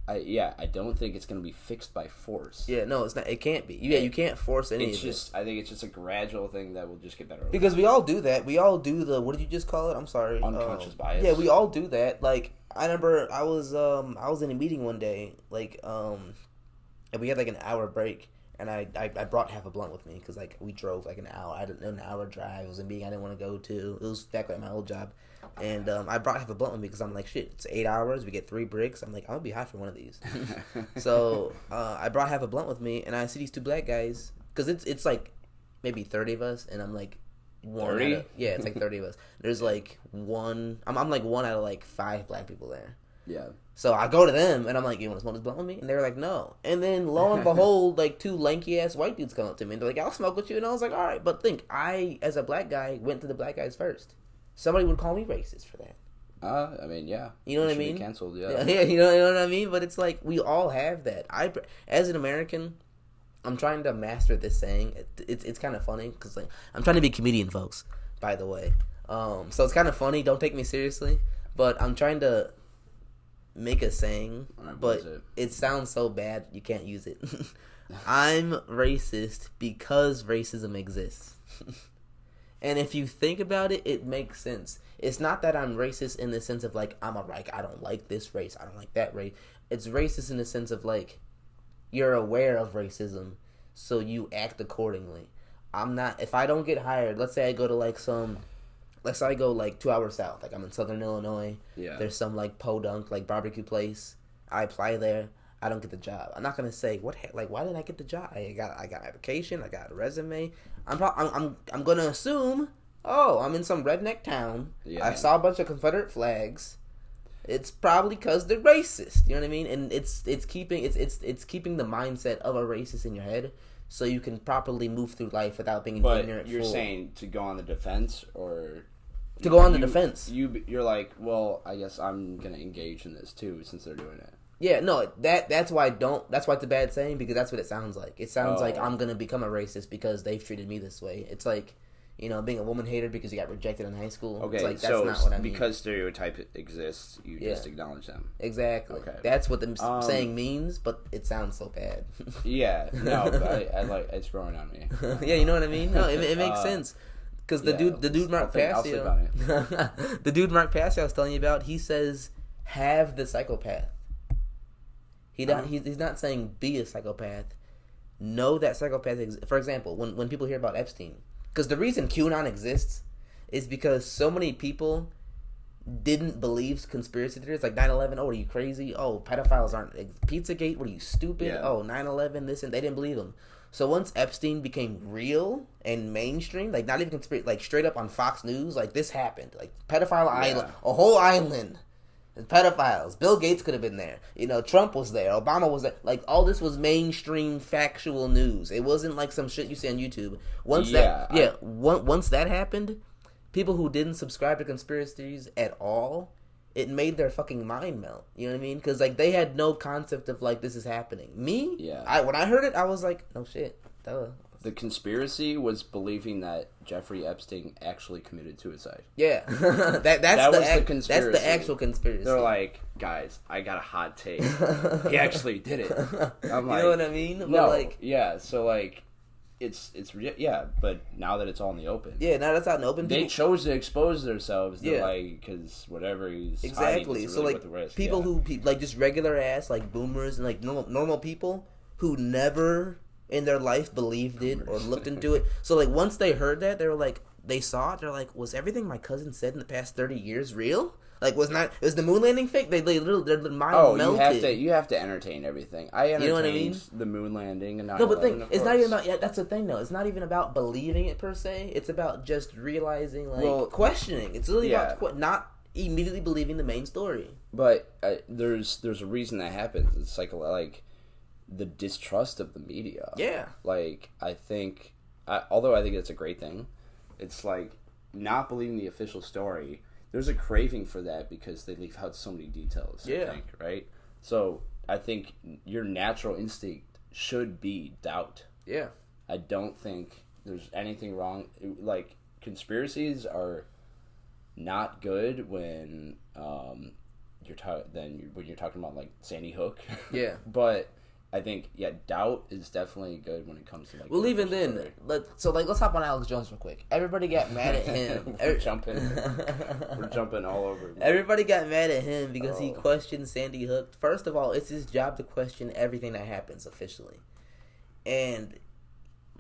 I don't think it's going to be fixed by force. Yeah, no, it's not. It can't be. Yeah, you can't force any. It's just. I think it's just a gradual thing that will just get better. Because we all do that. We all do the. What did you just call it? I'm sorry. Unconscious bias. Yeah, we all do that. I remember I was in a meeting one day, and we had an hour break. And I brought half a blunt with me because we drove an hour. I had an hour drive. It was a meeting I didn't want to go to. It was back at my old job, and I brought half a blunt with me because I'm shit. It's 8 hours. We get 3 bricks. I'm gonna be high for one of these. So I brought half a blunt with me, and I see these 2 black guys because it's maybe 30 of us, and I'm one. 30? Yeah, it's 30 of us. There's one. I'm one out of 5 black people there. Yeah. So I go to them, and I'm you want to smoke this blunt with me? And they're no. And then, lo and behold, 2 lanky-ass white dudes come up to me, and they're I'll smoke with you. And I was all right. But I, as a black guy, went to the black guys first. Somebody would call me racist for that. I mean, yeah. You know what I mean? Be canceled, yeah. Yeah, you know what I mean? But it's we all have that. As an American, I'm trying to master this saying. It's kind of funny, because, I'm trying to be a comedian, folks, by the way. So it's kind of funny. Don't take me seriously. But I'm trying to make a saying, but it sounds so bad you can't use it. I'm racist because racism exists. And if you think about it, it makes sense. It's not that I'm racist in the sense of I don't like this race, I don't like that race. It's racist in the sense of you're aware of racism, so you act accordingly. I'm not. If I don't get hired, let's say I go to let's say I go 2 hours south, I'm in Southern Illinois. Yeah. There's some podunk barbecue place. I apply there. I don't get the job. I'm not gonna say why didn't I get the job? I got an application. I got a resume. I'm gonna assume. Oh, I'm in some redneck town. Yeah. I saw a bunch of Confederate flags. It's probably because they're racist. You know what I mean? And it's keeping the mindset of a racist in your head. so you can properly move through life without being an But ignorant you're fool. saying to go on the defense, or To go on the defense. You're like, well, I guess I'm gonna engage in this too since they're doing it. Yeah, no, that's why it's a bad saying, because that's what it sounds like. It sounds like I'm gonna become a racist because they've treated me this way. It's like, being a woman hater because you got rejected in high school. Okay, it's like, that's so not what I mean. Because stereotype exists, you just acknowledge them. Exactly. Okay. That's what the saying means, but it sounds so bad. Yeah, no, but I like, it's growing on me. Yeah, you know what I mean? No, it makes sense. Because the dude Mark Passio, the dude Mark Passio I was telling you about, he says, have the psychopath. He's not saying be a psychopath. Know that psychopath exists. For example, when people hear about Epstein, because the reason QAnon exists is because so many people didn't believe conspiracy theories like 9/11. Oh, are you crazy? Oh, pedophiles aren't. Pizzagate, what are you, stupid? Yeah. Oh, 9/11, this, and they didn't believe them. So once Epstein became real and mainstream, like not even conspiracy, like straight up on Fox News, like this happened, like pedophile island, a whole island, pedophiles. Bill Gates could have been there. Trump was there. Obama was there. Like all this was mainstream factual news. It wasn't like some shit you see on YouTube. Once that happened, people who didn't subscribe to conspiracy theories at all, it made their fucking mind melt. You know what I mean? Because like they had no concept of like this is happening. Me, when I heard it, I was like, no shit. Duh. The conspiracy was believing that Jeffrey Epstein actually committed suicide. Yeah, that was the conspiracy. That's the actual conspiracy. They're like, guys, I got a hot take. He actually did it. I'm like, you know what I mean? No, but like, yeah. So like, it's but now that it's all in the open, now that's out in the open, they chose to expose themselves. They're like, because whatever he's exactly. So really like, people who like just regular ass like boomers and like normal people who never in their life believed it or looked into it. So like once they heard that, they were like, they saw it. They're like, was everything my cousin said in the past 30 years real? Like, was the moon landing fake? Their mind melted. You have to entertain everything. I entertained, you know what I mean? The moon landing and 9/11. No, but it's not even about. Yeah, that's the thing though. It's not even about believing it per se. It's about just realizing, like, questioning. It's really about not immediately believing the main story. But there's a reason that happens. It's like the distrust of the media. Yeah. Like, I think, although I think it's a great thing, it's like not believing the official story. There's a craving for that because they leave out so many details. I think, right? So I think your natural instinct should be doubt. Yeah. I don't think there's anything wrong. Like, conspiracies are not good when you're talking about like Sandy Hook. Yeah. But I think doubt is definitely good when it comes to like. Well, even then, let's hop on Alex Jones real quick. Everybody got mad at him. We're jumping all over. Everybody got mad at him because he questioned Sandy Hook. First of all, it's his job to question everything that happens officially, and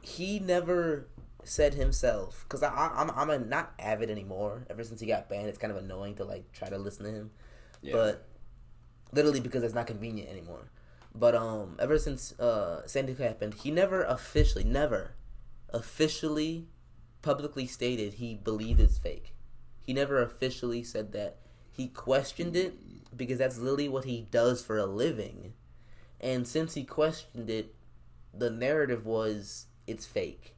he never said himself, because I'm not avid anymore. Ever since he got banned, it's kind of annoying to like try to listen to him, but literally because it's not convenient anymore. But ever since Sandy Hook happened, he never officially publicly stated he believed it's fake. He never officially said that. He questioned it because that's literally what he does for a living. And since he questioned it, the narrative was it's fake.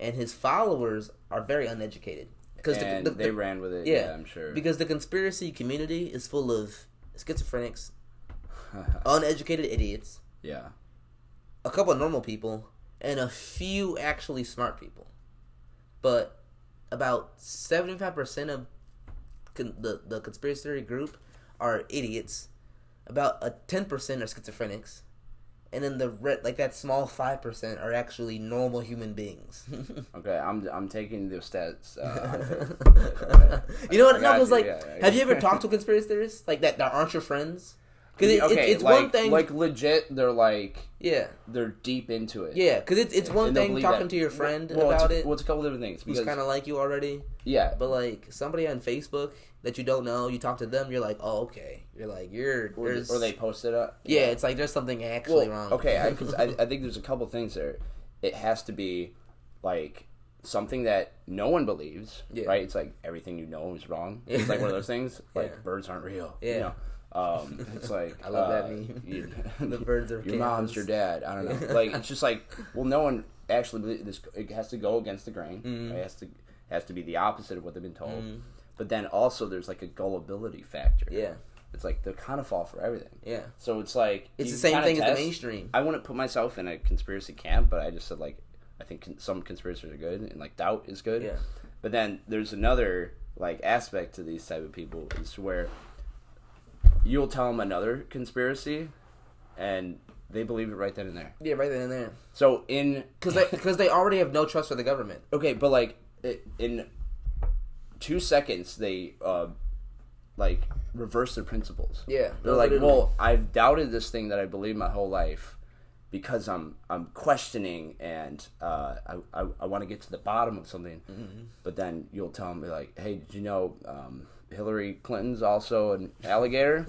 And his followers are very uneducated. And they ran with it, yeah, I'm sure. Because the conspiracy community is full of schizophrenics, uneducated idiots, a couple of normal people, and a few actually smart people. But about 75% of the conspiracy theory group are idiots. About 10% are schizophrenics, and then that small 5% are actually normal human beings. Okay, I'm taking those stats. You know what? No, because have you ever talked to conspiracy theorists like that aren't your friends? Because it's one thing, like legit, they're like, they're deep into it. Yeah, because it's one thing talking to your friend about it. Well, it's a couple different things. Who's kind of like you already. Yeah, but like somebody on Facebook that you don't know, you talk to them, you're like, oh, okay. You're like, or they post it up. Yeah, it's like there's something actually wrong. Okay, because I think there's a couple things there. It has to be like something that no one believes, right? It's like everything you know is wrong. It's like one of those things, like birds aren't real. Yeah. You know? It's like I love that meme. The birds are your mom's your dad. I don't know. Like it's just like, well, no one actually believes this. It has to go against the grain. Mm-hmm. It has to be the opposite of what they've been told. Mm-hmm. But then also there's like a gullibility factor. Yeah. It's like they kind of fall for everything. Yeah. So it's like it's the same thing as the mainstream. I wouldn't put myself in a conspiracy camp, but I just said like I think some conspiracies are good and like doubt is good. Yeah. But then there's another like aspect to these type of people is where you'll tell them another conspiracy, and they believe it right then and there. Yeah, right then and there. So because they already have no trust for the government. Okay, but like in 2 seconds they like reverse their principles. Yeah, they're like, well, I've doubted this thing that I believed my whole life because I'm questioning and I want to get to the bottom of something. Mm-hmm. But then you'll tell them like, hey, did you know Hillary Clinton's also an alligator?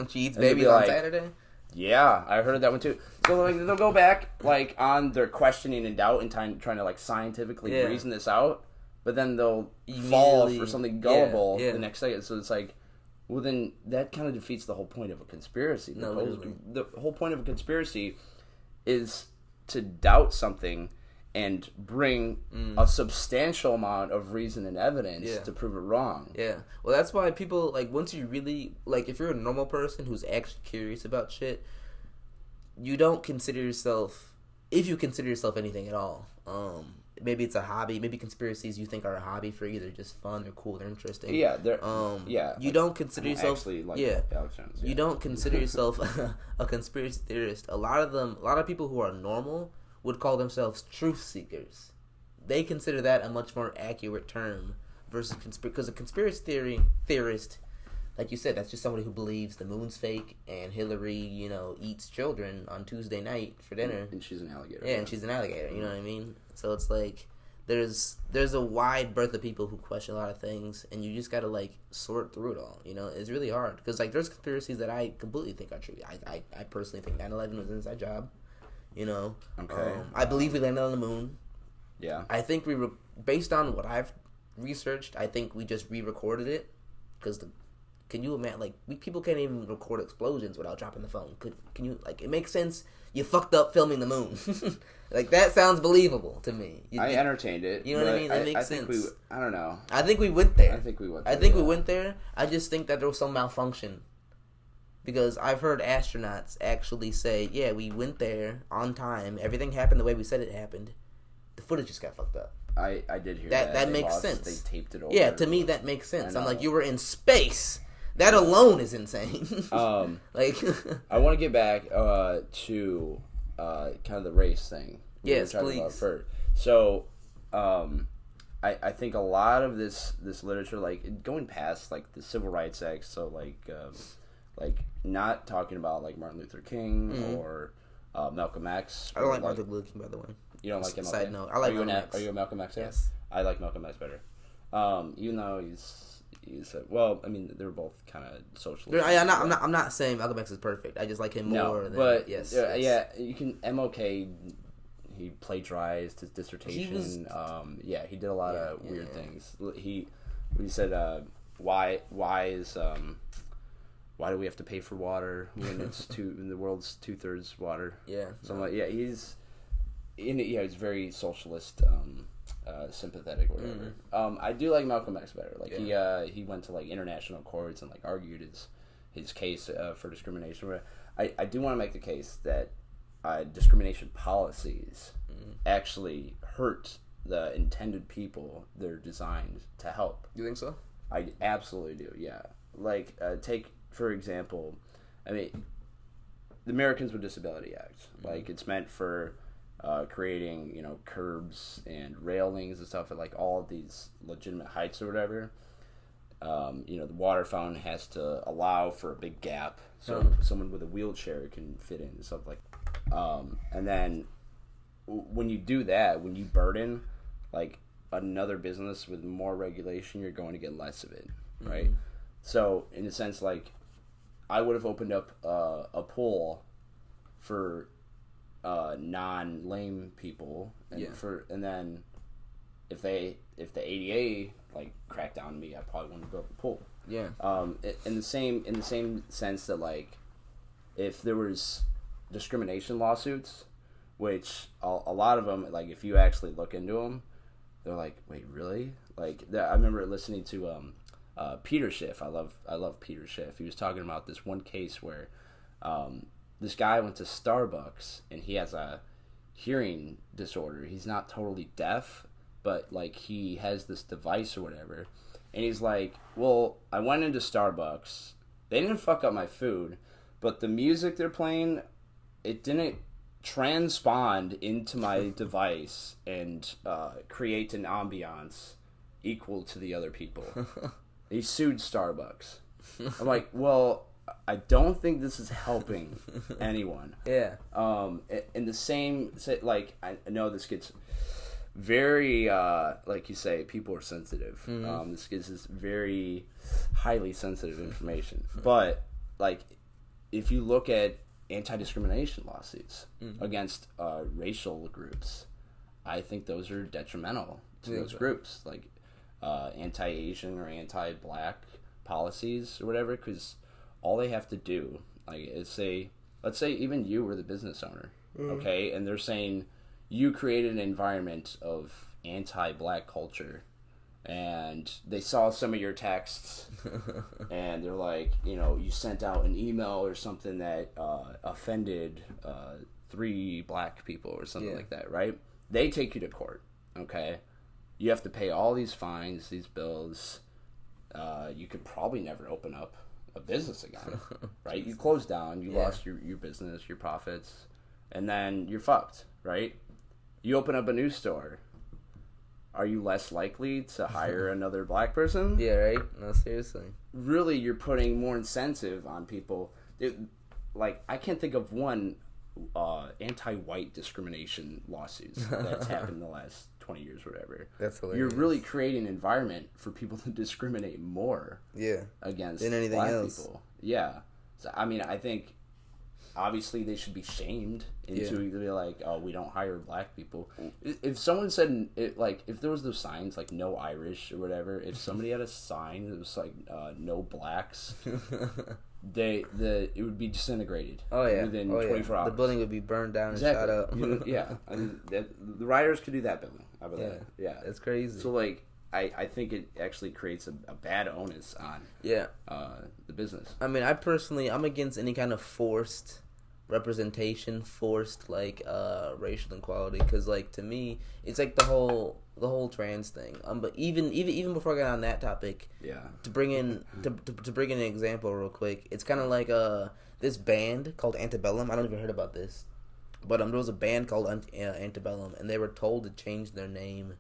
She eats babies on Saturday. Yeah, I heard that one too. So like they'll go back like on their questioning and doubt and trying to like scientifically reason this out, but then they'll fall for something gullible the next second. So it's like, well, then that kind of defeats the whole point of a conspiracy. The whole point of a conspiracy is to doubt something and bring a substantial amount of reason and evidence to prove it wrong. Yeah. Well, that's why people, like, once you really, like, if you're a normal person who's actually curious about shit, you don't consider yourself, if you consider yourself anything at all, maybe it's a hobby, maybe conspiracies you think are a hobby for you, they're just fun, they're cool, they're interesting. Yeah, you don't consider yourself actually like Jones, you don't consider yourself a conspiracy theorist. A lot of people who are normal would call themselves truth seekers. They consider that a much more accurate term versus because a conspiracy theorist, like you said, that's just somebody who believes the moon's fake and Hillary, eats children on Tuesday night for dinner. And she's an alligator. Yeah, and she's an alligator. You know what I mean? So it's like there's a wide berth of people who question a lot of things, and you just gotta like sort through it all. It's really hard because like there's conspiracies that I completely think are true. I personally think 9/11 was an inside job. Okay. I believe we landed on the moon. Yeah. I think based on what I've researched, I think we just re-recorded it because can you imagine, like, people can't even record explosions without dropping the phone. Can you, like, it makes sense. You fucked up filming the moon. Like, that sounds believable to me. I entertained it. You know what I mean? It makes sense. I don't know. I think we went there. We went there. I just think that there was some malfunction. Because I've heard astronauts actually say, yeah, we went there on time. Everything happened the way we said it happened. The footage just got fucked up. I did hear that. That makes sense. They taped it over. Yeah, to me that makes sense. I'm like, you were in space. That alone is insane. Like, I want to get back to kind of the race thing. Yes, please. So, I think a lot of this literature, like going past like the Civil Rights Act, so like not talking about like Martin Luther King or Malcolm X. I don't like Martin Luther King, by the way. You don't like him? Side note, I like Malcolm X. Are you a Malcolm X fan? Yes. I like Malcolm X better. Even though he's well, I mean, they're both kind of socialist. I'm not saying Malcolm X is perfect. I just like him more. But yes. You can MLK. He plagiarized his dissertation. He did a lot of weird things. He said, why do we have to pay for water when it's the world's 2/3 water? Yeah. So I'm like, he's very socialist, sympathetic, or whatever. I do like Malcolm X better. Like he went to like international courts and like argued his case for discrimination. I do want to make the case that discrimination policies actually hurt the intended people they're designed to help. You think so? I absolutely do. Yeah. Like take for example, I mean, the Americans with Disability Act. Like it's meant for creating, curbs and railings and stuff at like all of these legitimate heights or whatever. The water fountain has to allow for a big gap so someone with a wheelchair can fit in and stuff like that. And then when you do that, when you burden like another business with more regulation, you're going to get less of it, right? So in a sense, like I would have opened up a pool for non-lame people, and then if the ADA like cracked down on me, I probably wouldn't build a pool. Yeah. In the same sense that like, if there was discrimination lawsuits, which a lot of them, like if you actually look into them, they're like, wait, really? Like I remember listening to Peter Schiff. I love Peter Schiff. He was talking about this one case where this guy went to Starbucks and he has a hearing disorder. He's not totally deaf, but like he has this device or whatever. And he's like, well, I went into Starbucks. They didn't fuck up my food, but the music they're playing, it didn't transpond into my device and create an ambiance equal to the other people. He sued Starbucks. I'm like, well, I don't think this is helping anyone. Yeah. In the same, like, I know this gets very, like you say, people are sensitive. Mm-hmm. This gives us very highly sensitive information. But, like, if you look at anti-discrimination lawsuits against racial groups, I think those are detrimental to those groups. Like, anti-Asian or anti-black policies or whatever, because all they have to do, like, is say, let's say even you were the business owner, okay, and they're saying you created an environment of anti-black culture, and they saw some of your texts, and they're like, you know, you sent out an email or something that offended 3 black people or something like that, right? They take you to court, okay? You have to pay all these fines, these bills. You could probably never open up a business again, right? You close down, you lost your business, your profits, and then you're fucked, right? You open up a new store. Are you less likely to hire another black person? Yeah, right? No, seriously. Really, you're putting more incentive on people. Like, I can't think of one anti-white discrimination lawsuits that's happened in the last 20 years or whatever. That's hilarious. You're really creating an environment for people to discriminate more against than anything black else. people. Yeah. So, I mean, I think obviously they should be shamed into be like, oh, we don't hire black people. If someone said, like, if there was those signs, like, no Irish or whatever, if somebody had a sign that was like, no blacks, it would be disintegrated. Within 24 hours. The building would be burned down and shot up. I mean, the rioters could do that building. How about that? Yeah, that's crazy. So like, I think it actually creates a bad onus on the business. I mean, I'm against any kind of forced representation, forced like racial inequality, because like to me, it's like the whole trans thing. But even before I get on that topic, to bring in an example real quick, it's kind of like this band called Antebellum. I don't even heard about this, but there was a band called Antebellum, and they were told to change their name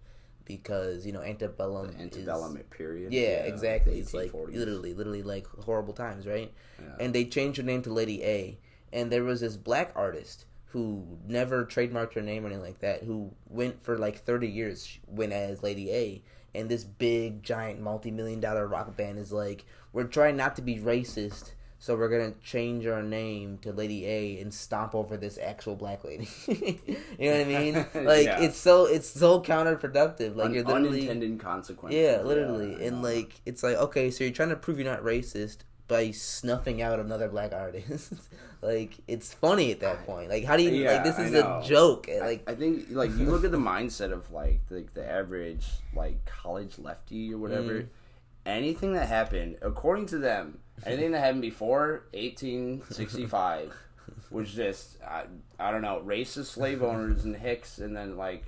because, you know, antebellum period. Yeah, exactly. It's like literally like horrible times, right? Yeah. And they changed her name to Lady A. And there was this black artist who never trademarked her name or anything like that, who went for like 30 years, went as Lady A. And this big, giant, multi-million-dollar rock band is like, we're trying not to be racist, so we're going to change our name to Lady A and stomp over this actual black lady. You know what I mean? Like, it's so counterproductive. Like, you're literally... Unintended consequences. Yeah, literally. Yeah, and, like, it's like, okay, so you're trying to prove you're not racist by snuffing out another black artist. Like, it's funny at that point. Like, how do you... like, this is a joke. Like, I think, like, you look at the mindset of, like, the average, like, college lefty or whatever. Anything that happened, according to them, anything that happened before 1865 was just, I don't know, racist slave owners and hicks, and then, like,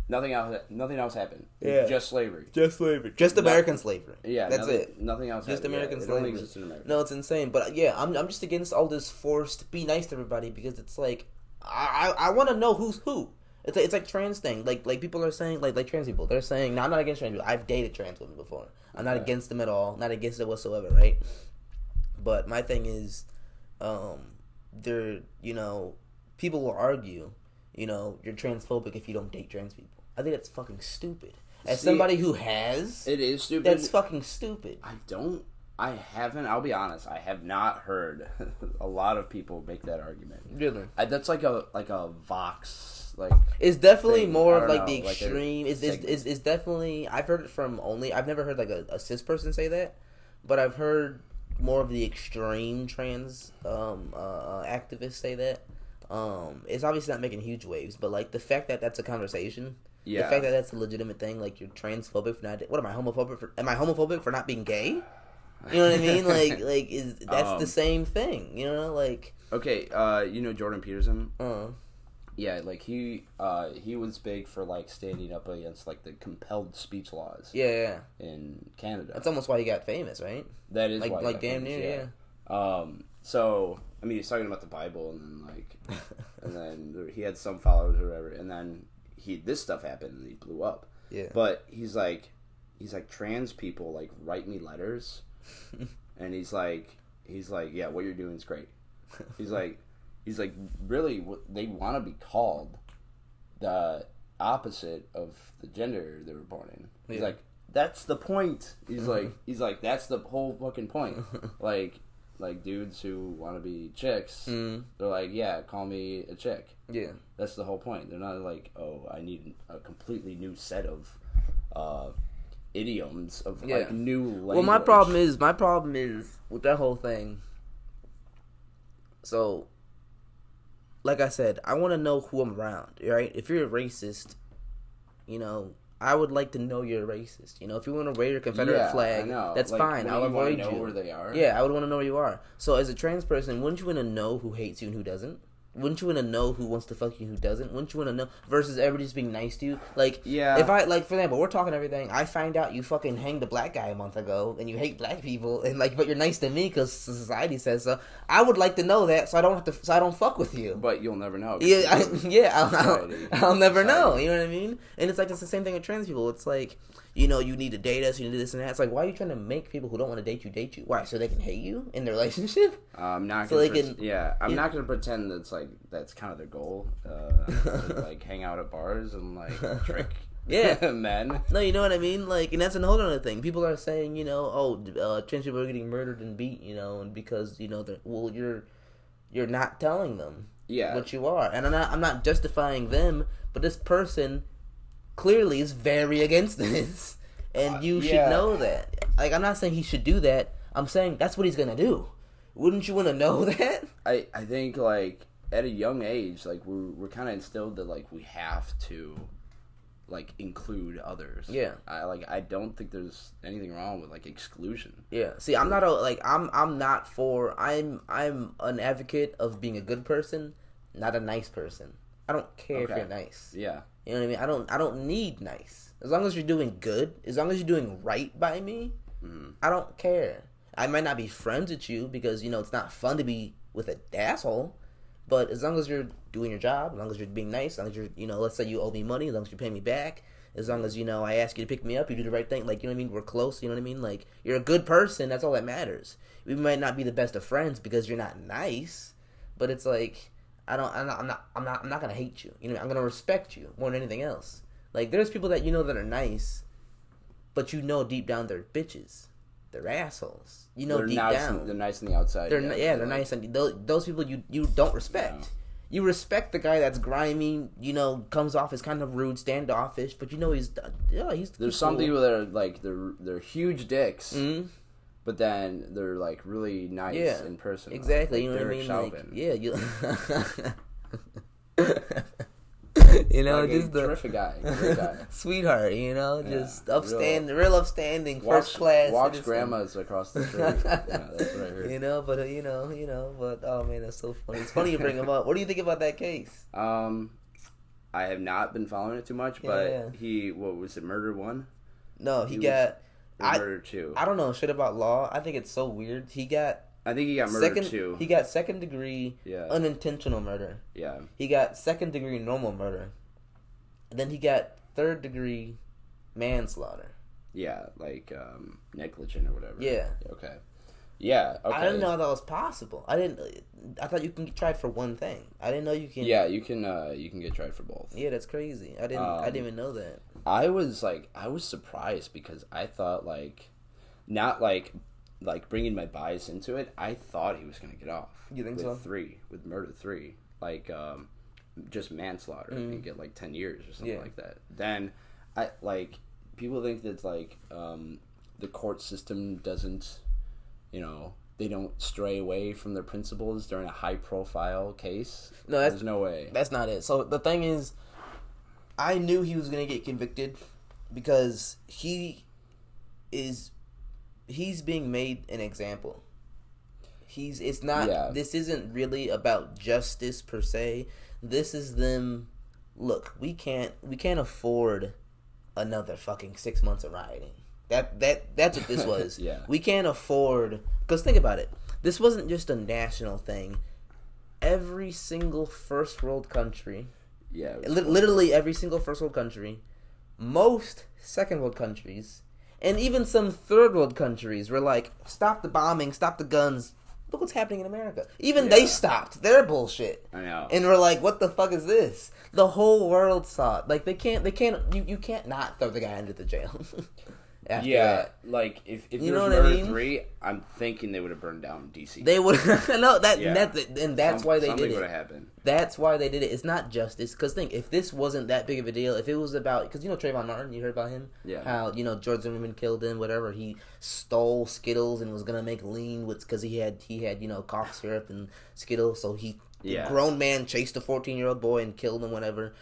nothing else happened. Yeah. Just slavery. Just American slavery. Yeah. That's it. Nothing else Just happened. American slavery. slavery. It only existed in America. No, it's insane. But, yeah, I'm just against all this forced be nice to everybody, because it's like, I want to know who's who. It's like trans thing. Like people are saying, like trans people, they're saying, no, I'm not against trans people. I've dated trans women before. I'm not against them at all. Not against it whatsoever, right? But my thing is, they're, you know, people will argue, you know, you're transphobic if you don't date trans people. I think that's fucking stupid. As somebody who has, it is stupid. That's fucking stupid. I'll be honest, I have not heard a lot of people make that argument. Really? That's like a Vox like it's definitely thing. more I of don't like the know, like a extreme. It's definitely. I've heard it from only. I've never heard like a cis person say that, but I've heard more of the extreme trans activists say that. It's obviously not making huge waves, but like the fact that that's a conversation. Yeah. The fact that that's a legitimate thing, like you're transphobic for not. What am I homophobic for? Am I homophobic for not being gay? You know what I mean? That's the same thing. You know, like. Okay, you know Jordan Peterson. Yeah, like he was big for like standing up against like the compelled speech laws. Yeah. In Canada. That's almost why he got famous, right? That is like why like damn famous, near, yeah. So I mean, he's talking about the Bible, and then like, and then he had some followers or whatever, and then this stuff happened, and he blew up. Yeah. But he's like trans people like write me letters, and he's like, yeah, what you're doing is great. He's like, really, they want to be called the opposite of the gender they were born in. He's like, that's the point. He's like, that's the whole fucking point. Like dudes who want to be chicks, they're like, yeah, call me a chick. Yeah. That's the whole point. They're not like, oh, I need a completely new set of idioms of like new language. Well, my problem is with that whole thing. So, like I said, I want to know who I'm around, right? If you're a racist, you know, I would like to know you're a racist. You know, if you want to wear your Confederate flag, that's like, fine. I'll avoid you. Where they are? Yeah, I would want to know where you are. So, as a trans person, wouldn't you want to know who hates you and who doesn't? Wouldn't you want to know who wants to fuck you and who doesn't? Wouldn't you want to know? Versus everybody just being nice to you. Like, if I, like, for example, we're talking everything. I find out you fucking hanged a black guy a month ago and you hate black people and, like, but you're nice to me because society says so. I would like to know that so I don't fuck with you. But you'll never know. I'll never know. You know what I mean? And it's like, it's the same thing with trans people. It's like, you know, you need to date us, you need to do this and that. It's like, why are you trying to make people who don't want to date you? Why? So they can hate you in their relationship? I'm not going to pretend that's kind of their goal. To, like, hang out at bars and, like, trick men. No, you know what I mean? Like, and that's a whole other thing. People are saying, you know, trans people are getting murdered and beat, you know, and because, you know, you're not telling them what you are. And I'm not justifying them, but this person clearly is very against this, and you should know that. Like, I'm not saying he should do that. I'm saying that's what he's gonna do. Wouldn't you want to know that? I think, like, at a young age, like, we're kind of instilled that, like, we have to, like, include others. Yeah. I don't think there's anything wrong with, like, exclusion. Yeah. See, I'm not I'm an advocate of being a good person, not a nice person. I don't care if you're nice. Yeah. You know what I mean? I don't need nice. As long as you're doing good, as long as you're doing right by me, I don't care. I might not be friends with you because, you know, it's not fun to be with an asshole. But as long as you're doing your job, as long as you're being nice, as long as you're, you know, let's say you owe me money, as long as you pay me back, as long as, you know, I ask you to pick me up, you do the right thing, like, you know what I mean? We're close, you know what I mean? Like, you're a good person, that's all that matters. We might not be the best of friends because you're not nice, but it's like, I'm not gonna hate you. You know, I'm gonna respect you more than anything else. Like, there's people that you know that are nice, but you know deep down they're bitches. They're assholes. You know, deep down they're nice on the outside. They're nice, and those people you don't respect. No. You respect the guy that's grimy. You know, comes off as kind of rude, standoffish, but you know he's There's some people that are like they're huge dicks. Mm-hmm. But then they're, like, really nice in person. Exactly. Like you know Derek what I mean? Chauvin. You know, like just a terrific guy. Great guy. Sweetheart, you know, just real upstanding, first class. Walks grandmas across the street. That's what I heard. You know, but oh man, that's so funny. It's funny you bring him up. What do you think about that case? I have not been following it too much, but what was it, murder one? No, he got... Murder 2. I don't know shit about law. I think it's so weird. I think he got murder 2. He got second degree unintentional murder. Yeah. He got second degree normal murder. And then he got third degree manslaughter. Yeah, like negligent or whatever. Yeah. Okay. Yeah. Okay. I didn't know that was possible. I thought you can get tried for one thing. I didn't know you can. Yeah, you can get tried for both. Yeah, that's crazy. I didn't even know that. I was surprised because I thought, like, not like bringing my bias into it. I thought he was gonna get off. You think so? With murder 3, like just manslaughter and get like 10 years or something like that. Then people think that like the court system doesn't, they don't stray away from their principles during a high profile case. No, there's no way. That's not it. So the thing is, I knew he was going to get convicted because he's being made an example. This isn't really about justice per se. This is them. Look, we can't afford another fucking 6 months of rioting. That's what this was. Yeah. We can't afford, because think about it. This wasn't just a national thing. Every single first world country, literally every single first world country, most second world countries, and even some third world countries were like, stop the bombing, stop the guns. Look what's happening in America. Even they stopped their bullshit. I know. And we're like, what the fuck is this? The whole world saw it. Like, you can't not throw the guy into the jail. That. Like, if there was Murder 3, I'm thinking they would have burned down DC. They would no, that's why they did it. Something would have happened. That's why they did it. It's not justice. Because think, if this wasn't that big of a deal, if it was about, because Trayvon Martin, you heard about him? Yeah. How, George Zimmerman killed him, whatever. He stole Skittles and was going to make lean because he had cough syrup and Skittles. So a grown man chased a 14-year-old boy and killed him, whatever.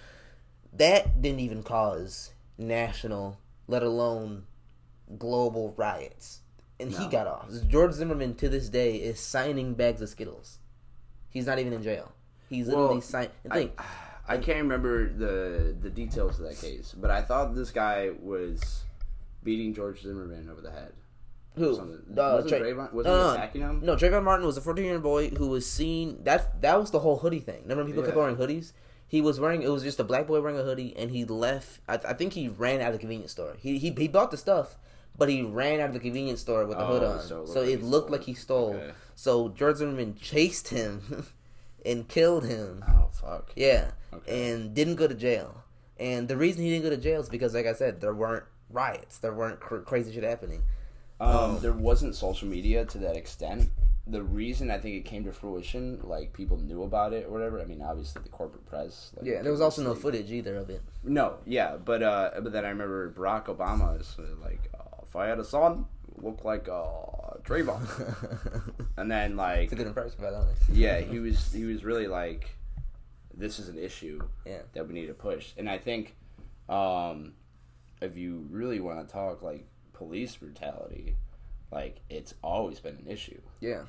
That didn't even cause national, let alone global riots. And he got off. George Zimmerman, to this day, is signing bags of Skittles. He's not even in jail. He's literally signing. I can't remember the details of that case, but I thought this guy was beating George Zimmerman over the head. Who? Trayvon? Was he attacking him? No, Trayvon Martin was a 14-year-old boy who was seen. That was the whole hoodie thing. Remember people kept wearing hoodies? He was wearing. It was just a black boy wearing a hoodie, and he left. I think he ran out of the convenience store. He bought the stuff, but he ran out of the convenience store with the hood on. So it looked like he stole. Okay. So George Zimmerman chased him and killed him. Oh, fuck. Yeah. Okay. And didn't go to jail. And the reason he didn't go to jail is because, like I said, there weren't riots. There weren't crazy shit happening. There wasn't social media to that extent. The reason I think it came to fruition, like, people knew about it or whatever, I mean, obviously the corporate press. Like, there was also no footage either of it. No, but then I remember Barack Obama is like, if I had a son, look like Trayvon. And then, like... It's a good impression, by the way. Yeah, he was really like, this is an issue that we need to push. And I think, if you really want to talk, like, police brutality, like, it's always been an issue. Yeah.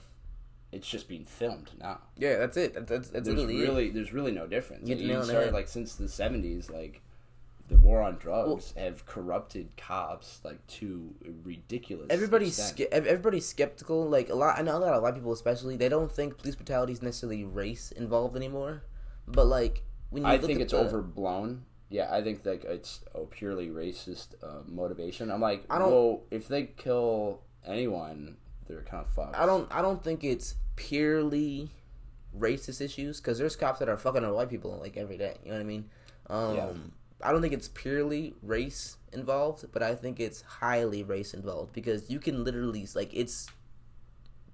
It's just being filmed now. Yeah, that's it. That's really there's really no difference. You started, like, since the 70s, like, the war on drugs have corrupted cops, like, to a ridiculous extent. Everybody's skeptical. Like, I know a lot of people especially, they don't think police brutality is necessarily race involved anymore. But, like, when you think it's overblown. Yeah, I think that it's a purely racist motivation. I'm like, if they kill anyone, they're kind of fucked. I don't think it's purely racist issues, because there's cops that are fucking on white people like every day. You know what I mean? I don't think it's purely race involved, but I think it's highly race involved, because you can literally, like, it's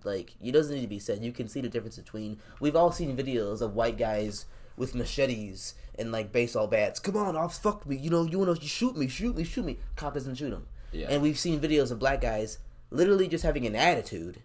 like, it doesn't need to be said. You can see the difference between. We've all seen videos of white guys with machetes and, like, baseball bats. Come on, fuck me. You want to shoot me. Cop doesn't shoot him. Yeah. And we've seen videos of black guys literally just having an attitude,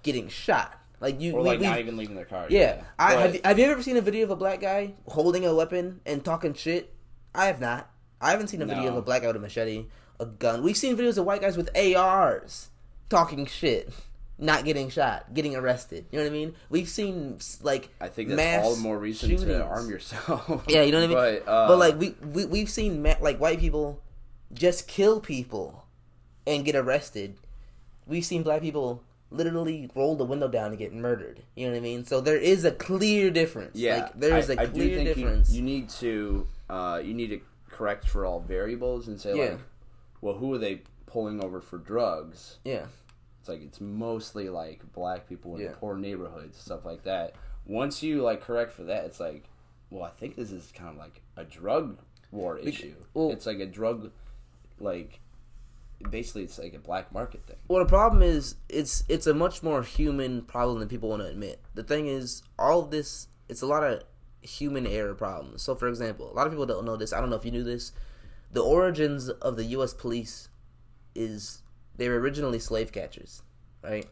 getting shot. Like, not even leaving their car. Yeah. Have you ever seen a video of a black guy holding a weapon and talking shit? I have not. I haven't seen a video of a black guy with a machete, a gun. We've seen videos of white guys with ARs talking shit, not getting shot, getting arrested. You know what I mean? We've seen, like, I think that's mass all the more reason shootings. to arm yourself. Yeah, you know what I mean? But like, we've seen, like, white people just kill people and get arrested. We've seen black people literally roll the window down and get murdered. You know what I mean? So there is a clear difference. Yeah, like, there is a clear difference. You need to correct for all variables and say, like, well, who are they pulling over for drugs? Yeah. It's like, it's mostly, like, black people in poor neighborhoods, stuff like that. Once you, like, correct for that, it's like, well, I think this is kind of like a drug war issue. Well, it's like a drug, like, basically it's like a black market thing. Well, the problem is, it's a much more human problem than people want to admit. The thing is, all of this, it's a lot of human error problems. So, for example, a lot of people don't know this. I don't know if you knew this. The origins of the U.S. police is they were originally slave catchers, right?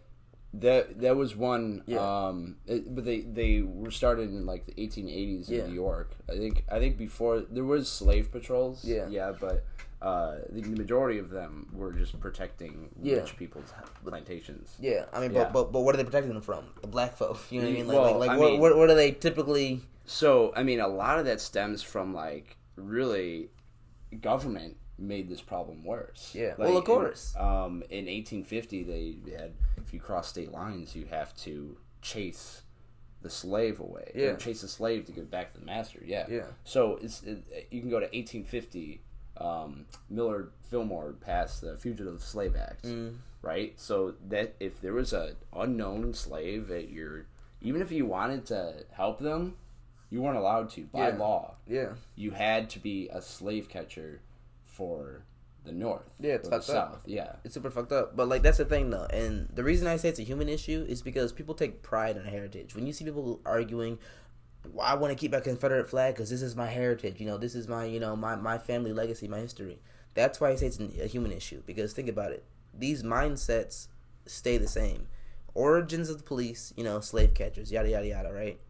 That was one, Yeah. but they were started in like the 1880s in New York. I think before there was slave patrols. Yeah, but the majority of them were just protecting rich people's plantations. Yeah, I mean, but what are they protecting them from? The black folk. You know what I mean? Well, what are they typically? So I mean, a lot of that stems from like really government made this problem worse. Yeah, like, well, of course. In 1850, they had if you cross state lines, you have to chase the slave away. Yeah, or chase the slave to give back to the master. Yeah. So you can go to 1850. Millard Fillmore passed the Fugitive Slave Act, right? So that if there was a unknown slave at even if you wanted to help them, you weren't allowed to by law. Yeah, you had to be a slave catcher for the North. Yeah, it's fucked up. South. Yeah, it's super fucked up. But like that's the thing though, and the reason I say it's a human issue is because people take pride in heritage. When you see people arguing, I want to keep a Confederate flag because this is my heritage. You know, this is my my family legacy, my history. That's why I say it's a human issue. Because think about it, these mindsets stay the same. Origins of the police, slave catchers, yada yada yada. Right?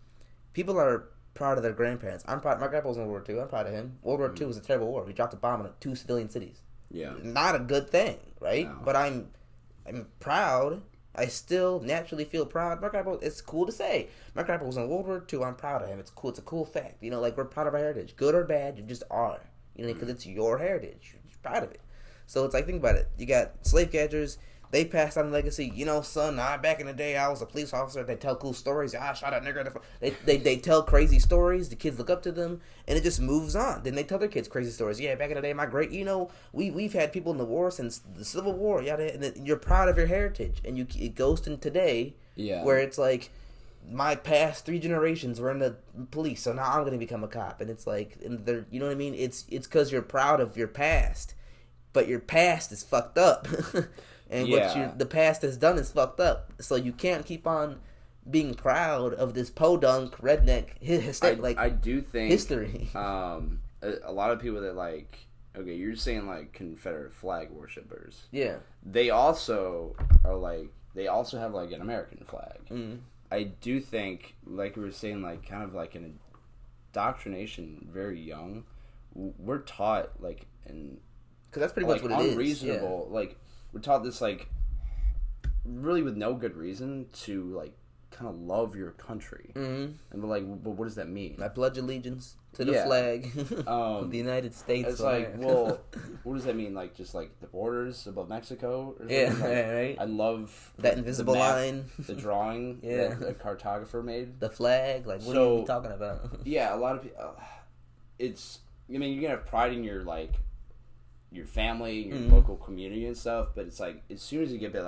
People are proud of their grandparents. I'm proud. My grandpa was in World War II. I'm proud of him. World War II was a terrible war. We dropped a bomb on 2 civilian cities. Yeah, not a good thing, right? No. But I'm proud. I still naturally feel proud. My grandpa, it's cool to say. My grandpa was in World War II. I'm proud of him. It's cool. It's a cool fact. Like we're proud of our heritage. Good or bad, you just are. Because it's your heritage. You're proud of it. So it's like, think about it. You got slave catchers. They passed on the legacy. Son, back in the day, I was a police officer. They tell cool stories. I shot a nigger. They tell crazy stories. The kids look up to them, and it just moves on. Then they tell their kids crazy stories. Yeah, back in the day, my great, we've had people in the war since the Civil War. Yada, and you're proud of your heritage, and it goes to today, where it's like, my past 3 generations were in the police, so now I'm going to become a cop, and it's like, you know what I mean? It's because you're proud of your past, but your past is fucked up. And what the past has done is fucked up. So you can't keep on being proud of this podunk redneck I do think history. A lot of people that you're saying like Confederate flag worshippers. Yeah. They also have like an American flag. Mm. I do think, like we were saying, like kind of like an indoctrination very young. We're taught because that's pretty much what it is. Unreasonable, we're taught this really with no good reason to kind of love your country, and we're but what does that mean? I pledge allegiance to the flag of the United States. It's well, what does that mean? Just the borders above Mexico, or something? Right. I love that invisible line, the drawing that the cartographer made, the flag. What are you talking about? Yeah, a lot of people. It's. I mean, you can have pride in your your family, your local community and stuff, but it's as soon as you get a bit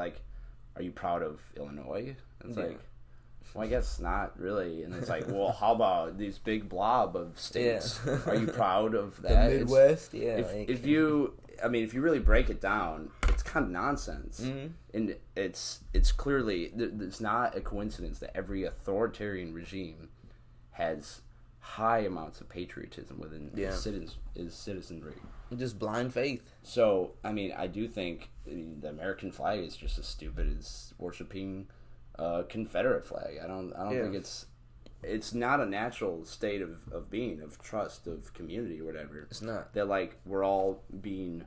are you proud of Illinois? It's well, I guess not really. And it's well, how about these big blob of states? Yeah. Are you proud of that? The Midwest? If you really break it down, it's kind of nonsense. And it's clearly, it's not a coincidence that every authoritarian regime has high amounts of patriotism within its citizenry. Just blind faith. So, I do think the American flag is just as stupid as worshiping a Confederate flag. I don't think it's not a natural state of being, of trust, of community or whatever. It's not. That we're all being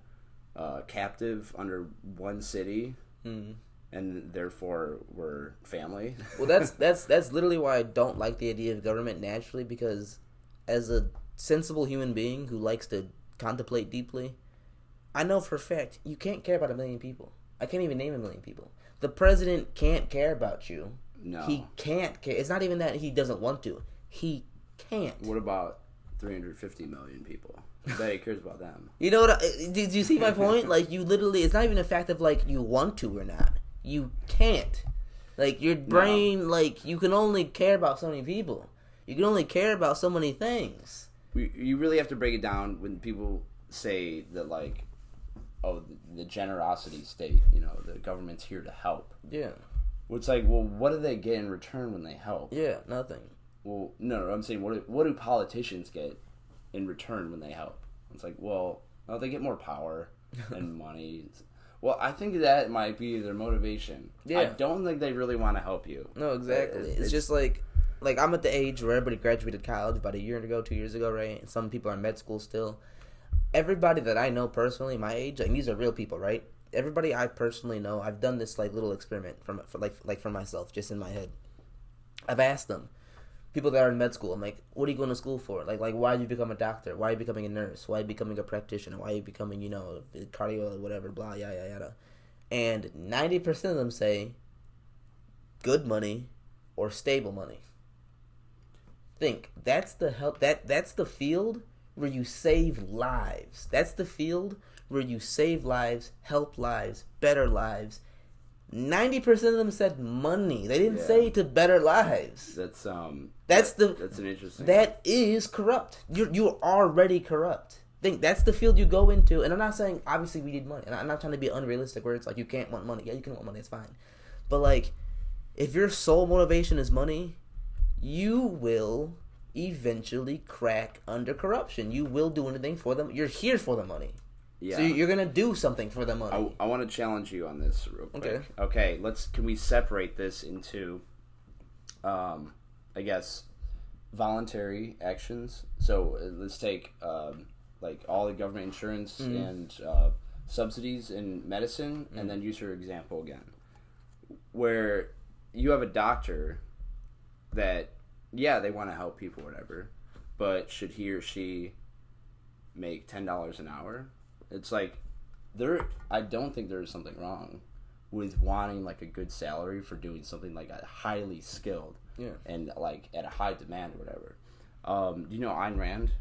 captive under one city. Mm-hmm. And therefore we're family. Well, that's literally why I don't like the idea of government naturally, because as a sensible human being who likes to contemplate deeply, I know for a fact you can't care about 1 million people. I can't even name 1 million people. The president can't care about you. No. He can't care. It's not even that he doesn't want to. He can't. What about 350 million people? I bet he cares about them. You know what? Did you see my point? You literally, it's not even a fact of you want to or not. You can't. Your brain, you can only care about so many people. You can only care about so many things. You really have to break it down when people say that, the generosity state, the government's here to help. Yeah. Well, it's well, what do they get in return when they help? Yeah, nothing. well, no, I'm saying what do politicians get in return when they help? It's like, well, they get more power and money. Well, I think that might be their motivation. Yeah. I don't think they really want to help you. No, exactly. It's just like I'm at the age where everybody graduated college about 2 years ago, right? And some people are in med school still. Everybody that I know personally, my age, like these are real people, right? Everybody I personally know, I've done this like little experiment for myself, just in my head. I've asked them, people that are in med school, I'm like, what are you going to school for? Like why did you become a doctor? Why are you becoming a nurse? Why are you becoming a practitioner? Why are you becoming, cardio or whatever, blah, yada, yada. And 90% of them say good money or stable money. Think, that's the field where you save lives. That's the field where you save lives, help lives, better lives. 90% of them said money. They didn't say to better lives. That's an interesting. That is corrupt. You're already corrupt. Think, that's the field you go into. And I'm not saying obviously we need money. And I'm not trying to be unrealistic where it's like you can't want money. Yeah, you can want money. It's fine. But like, if your sole motivation is money, you will eventually crack under corruption. You will do anything for them. You're here for the money. Yeah. So you're gonna do something for the money. I want to challenge you on this real quick. Okay. Can we separate this into, I guess, voluntary actions? So let's take like all the government insurance and subsidies in medicine, and then use your example again, where you have a doctor that, they want to help people, whatever, but should he or she make $10 an hour? It's like, I don't think there's something wrong with wanting like a good salary for doing something like a highly skilled and like at a high demand or whatever. Do you know Ayn Rand?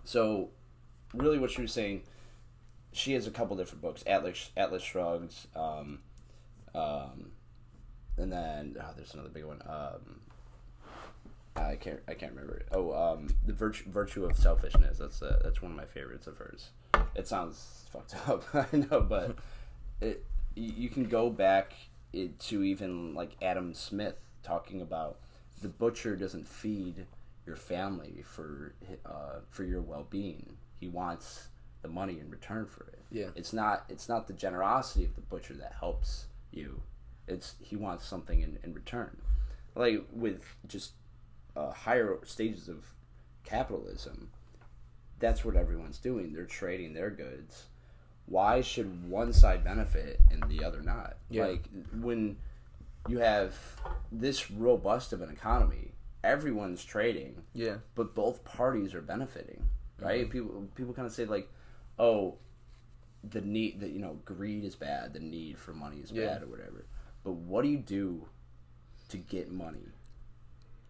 So really what she was saying, she has a couple different books, Atlas Shrugged, and then there's another big one. I can't remember it. The virtue of selfishness. That's one of my favorites of hers. It sounds fucked up, I know, but you can go back to even like Adam Smith talking about the butcher doesn't feed your family for your well-being. He wants the money in return for it. Yeah. It's not the generosity of the butcher that helps you. He wants something in return. Like with just higher stages of capitalism, that's what everyone's doing. They're trading their goods. Why should one side benefit and the other not? Yeah. Like when you have this robust of an economy, everyone's trading. Yeah. But both parties are benefiting, right? People kind of say like, oh, the need that greed is bad, the need for money is bad or whatever. But what do you do to get money?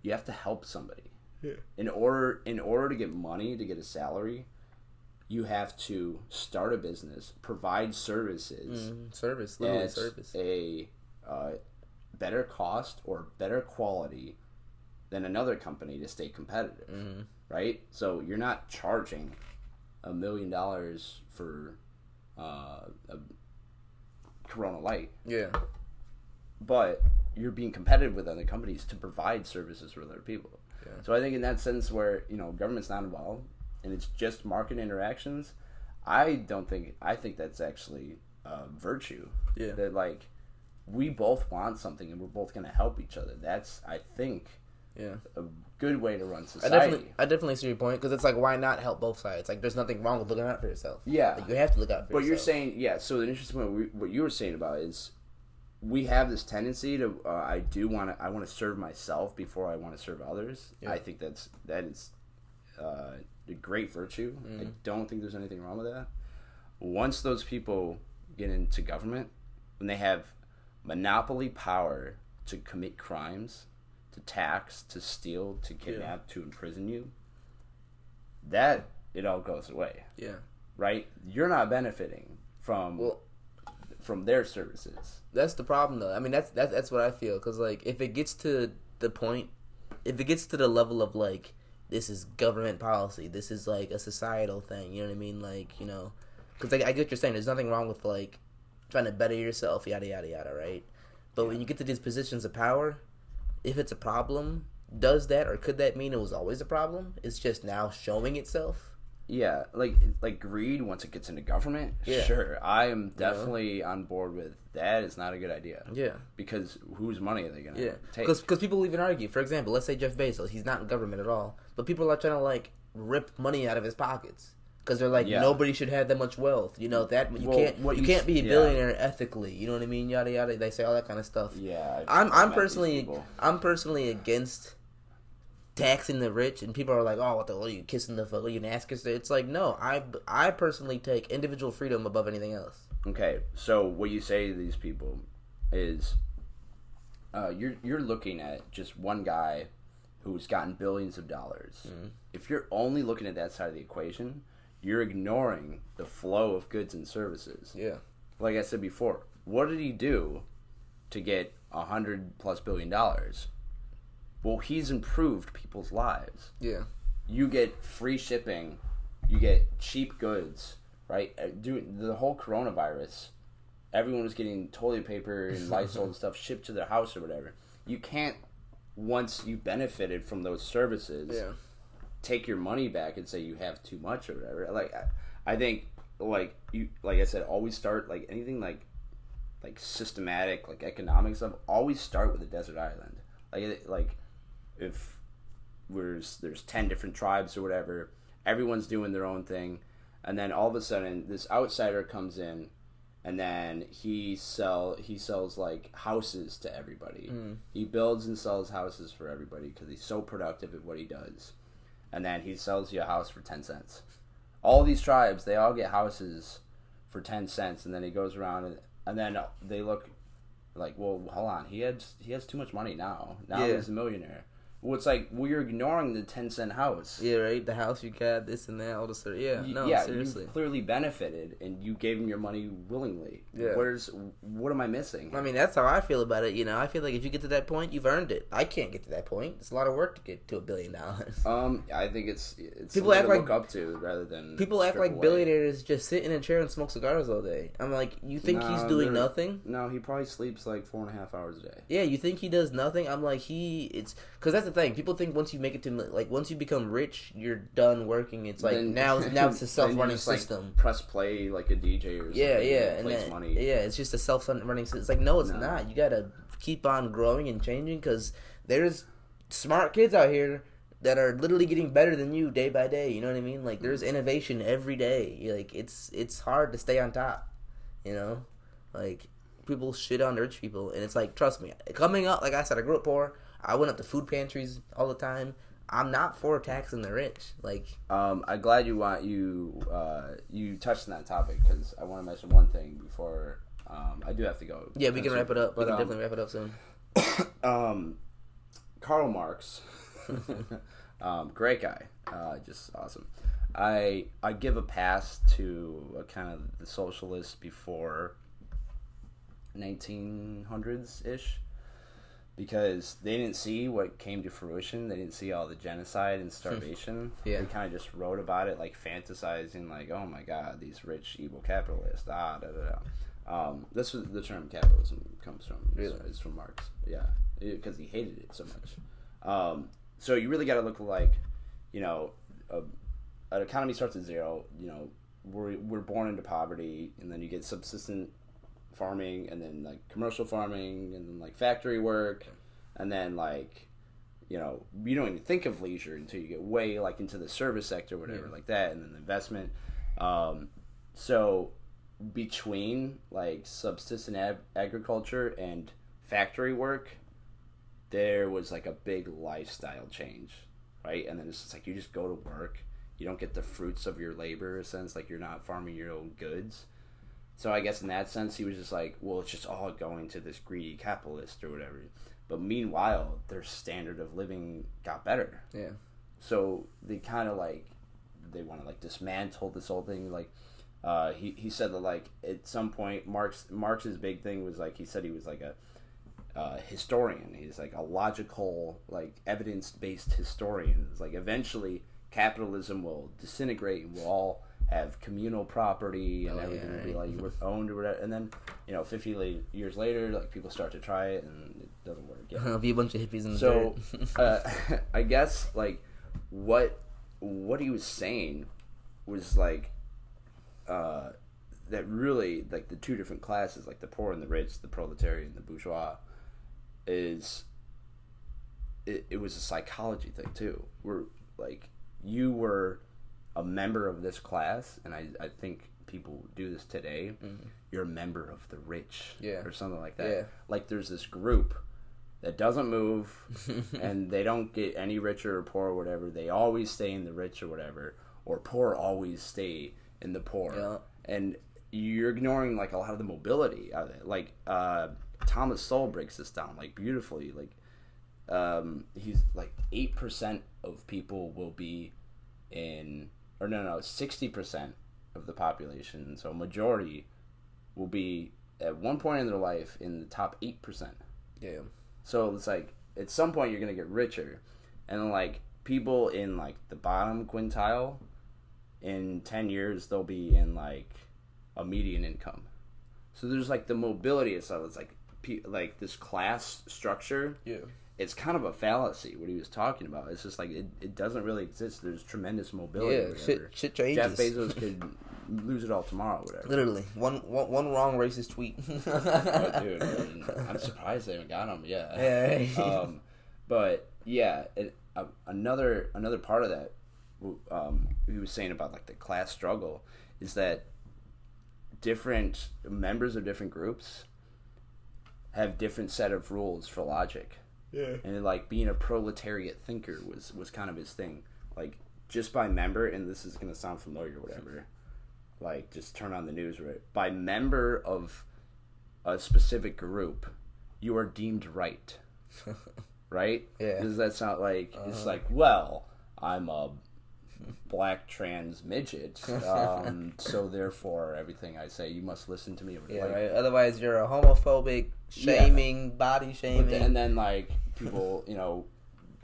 You have to help somebody. Yeah. In order to get money, to get a salary, you have to start a business, provide services, service a better cost or better quality than another company to stay competitive, right? So you're not charging $1 million for a Corona Light, but you're being competitive with other companies to provide services for other people. Yeah. So I think in that sense where, government's not involved and it's just market interactions, I think that's actually virtue. Yeah. That like we both want something and we're both going to help each other. That's, I think, a good way to run society. I definitely see your point, because it's like, why not help both sides? Like, there's nothing wrong with looking out for yourself. Yeah. Like, you have to look out for yourself. But you're saying, so the interesting point, what you were saying about is, we have this tendency to I want to serve myself before I want to serve others. Yeah. I think that is a great virtue. I don't think there's anything wrong with that. Once those people get into government, when they have monopoly power to commit crimes, to tax, to steal, to kidnap, to imprison you, that it all goes away. Yeah. Right? You're not benefiting from their services. That's the problem, though. I mean, that's what I feel. Because, like, if it gets to the point, if it gets to the level of, like, this is government policy, this is, like, a societal thing, you know what I mean? Like, because I get what you're saying. There's nothing wrong with, like, trying to better yourself, yada, yada, yada, right? But when you get to these positions of power, if it's a problem, does that, or could that mean it was always a problem? It's just now showing itself. Yeah, like greed once it gets into government. Yeah. Sure, I am definitely on board with that. Is not a good idea. Yeah, because whose money are they gonna take? Because people even argue. For example, let's say Jeff Bezos, he's not in government at all, but people are trying to like rip money out of his pockets because they're like nobody should have that much wealth. You know that you can't be a billionaire ethically. You know what I mean? Yada yada. They say all that kind of stuff. Yeah, I'm personally against taxing the rich, and people are like, "Oh, what are you kissing the fuck? Are you an ass kisser?" It's like, no, I personally take individual freedom above anything else. Okay, so what you say to these people is, you're looking at just one guy who's gotten billions of dollars. Mm-hmm. If you're only looking at that side of the equation, you're ignoring the flow of goods and services. Yeah, like I said before, what did he do to get $100+ billion? Well, he's improved people's lives. Yeah. You get free shipping. You get cheap goods, right? During the whole coronavirus, everyone was getting toilet paper and Lysol and stuff shipped to their house or whatever. You can't, once you benefited from those services, take your money back and say you have too much or whatever. Like, I think, like I said, always start, like, anything like systematic, like economic stuff, always start with a desert island. Like if there's 10 different tribes or whatever, everyone's doing their own thing, and then all of a sudden this outsider comes in, and then he sells like houses to everybody. He builds and sells houses for everybody because he's so productive at what he does, and then he sells you a house for 10 cents. All these tribes, they all get houses for 10 cents, and then he goes around and then they look like, well, hold on, he has too much money now. Now he's a millionaire. Well, it's like, well, you're ignoring the 10-cent house. Yeah, right. The house you got, this and that, all this. Seriously. You clearly benefited, and you gave him your money willingly. Yeah. What am I missing? I mean, that's how I feel about it. You know, I feel like if you get to that point, you've earned it. I can't get to that point. It's a lot of work to get to $1 billion. I think it's people act like look up to rather than people act like billionaires just sit in a chair and smoke cigars all day. I'm like, you think he's doing nothing? No, he probably sleeps like 4.5 hours a day. Yeah, you think he does nothing? I'm like, because that's the thing. People think once you make it to, like, once you become rich, you're done working. It's like now it's a self-running system. Like, press play like a DJ or something. Yeah, and then, money. Yeah, it's just a self-running system. It's like, no, it's not. You gotta keep on growing and changing because there's smart kids out here that are literally getting better than you day by day. You know what I mean? Like, there's innovation every day. Like, it's hard to stay on top. You know, like, people shit on rich people, and it's like, trust me, coming up, like I said, I grew up poor. I went up to food pantries all the time. I'm not for taxing the rich. Like, I'm glad you touched on that topic because I want to mention one thing before I do have to go. Yeah, we can wrap it up. We can definitely wrap it up soon. Karl Marx, great guy, just awesome. I give a pass to kind of the socialists before 1900s ish. Because they didn't see what came to fruition. They didn't see all the genocide and starvation. They kind of just wrote about it, like, fantasizing, like, oh my god, these rich, evil capitalists, This is the term capitalism comes from. Really? It's from Marx. Yeah. Because he hated it so much. So you really got to look like, you know, an economy starts at zero. You know, we're born into poverty, and then you get subsistence farming, and then like commercial farming, and then like factory work, and then like, you know, you don't even think of leisure until you get way like into the service sector, whatever, like that, and then investment. So between like subsistence agriculture and factory work, there was like a big lifestyle change, right? And then it's just like you just go to work, you don't get the fruits of your labor, in a sense, like you're not farming your own goods. So I guess in that sense, he was just like, well, it's just all going to this greedy capitalist or whatever. But meanwhile, their standard of living got better. Yeah. So they kind of like, they want to like dismantle this whole thing. Like, he said that like at some point, Marx's big thing was like, he said he was like a historian. He's like a logical, like evidence-based historian. It's like eventually capitalism will disintegrate and we'll all have communal property and everything will be like owned or whatever. And then, you know, 50 years later, like people start to try it and it doesn't work. Yeah. Be a bunch of hippies in the So, dirt. I guess like what he was saying was like that really like the two different classes, like the poor and the rich, the proletariat and the bourgeois, is it was a psychology thing too. Where like you were a member of this class, and I think people do this today. You're a member of the rich, or something like that. Yeah. Like there's this group that doesn't move, and they don't get any richer or poor or whatever. They always stay in the rich or whatever, or poor always stay in the poor. Yeah. And you're ignoring like a lot of the mobility of it. Like Thomas Sowell breaks this down like beautifully. Like he's like 8% of people will be in, or no, 60% of the population. So majority will be at one point in their life in the top 8%. Yeah. So it's like at some point you're gonna get richer, and like people in like the bottom quintile, in 10 years they'll be in like a median income. So there's like the mobility of stuff. It's like this class structure. Yeah. It's kind of a fallacy what he was talking about. It's just like it doesn't really exist. There's tremendous mobility. Yeah, shit changes. Jeff Bezos could lose it all tomorrow, whatever. Literally, one wrong racist tweet. Oh, dude, I'm surprised they haven't got him. Yeah. But yeah, another part of that, he was saying about like the class struggle, is that different members of different groups have different set of rules for logic. Yeah. And like being a proletariat thinker was kind of his thing. Like just by member, and this is gonna sound familiar or whatever, like just turn on the news, right? By member of a specific group, you are deemed right. Right? Yeah. Does that sound like it's like, well, I'm a black trans midget, so therefore everything I say you must listen to me. Yeah, like, right. Otherwise you're a homophobic, shaming, body shaming. And then like people,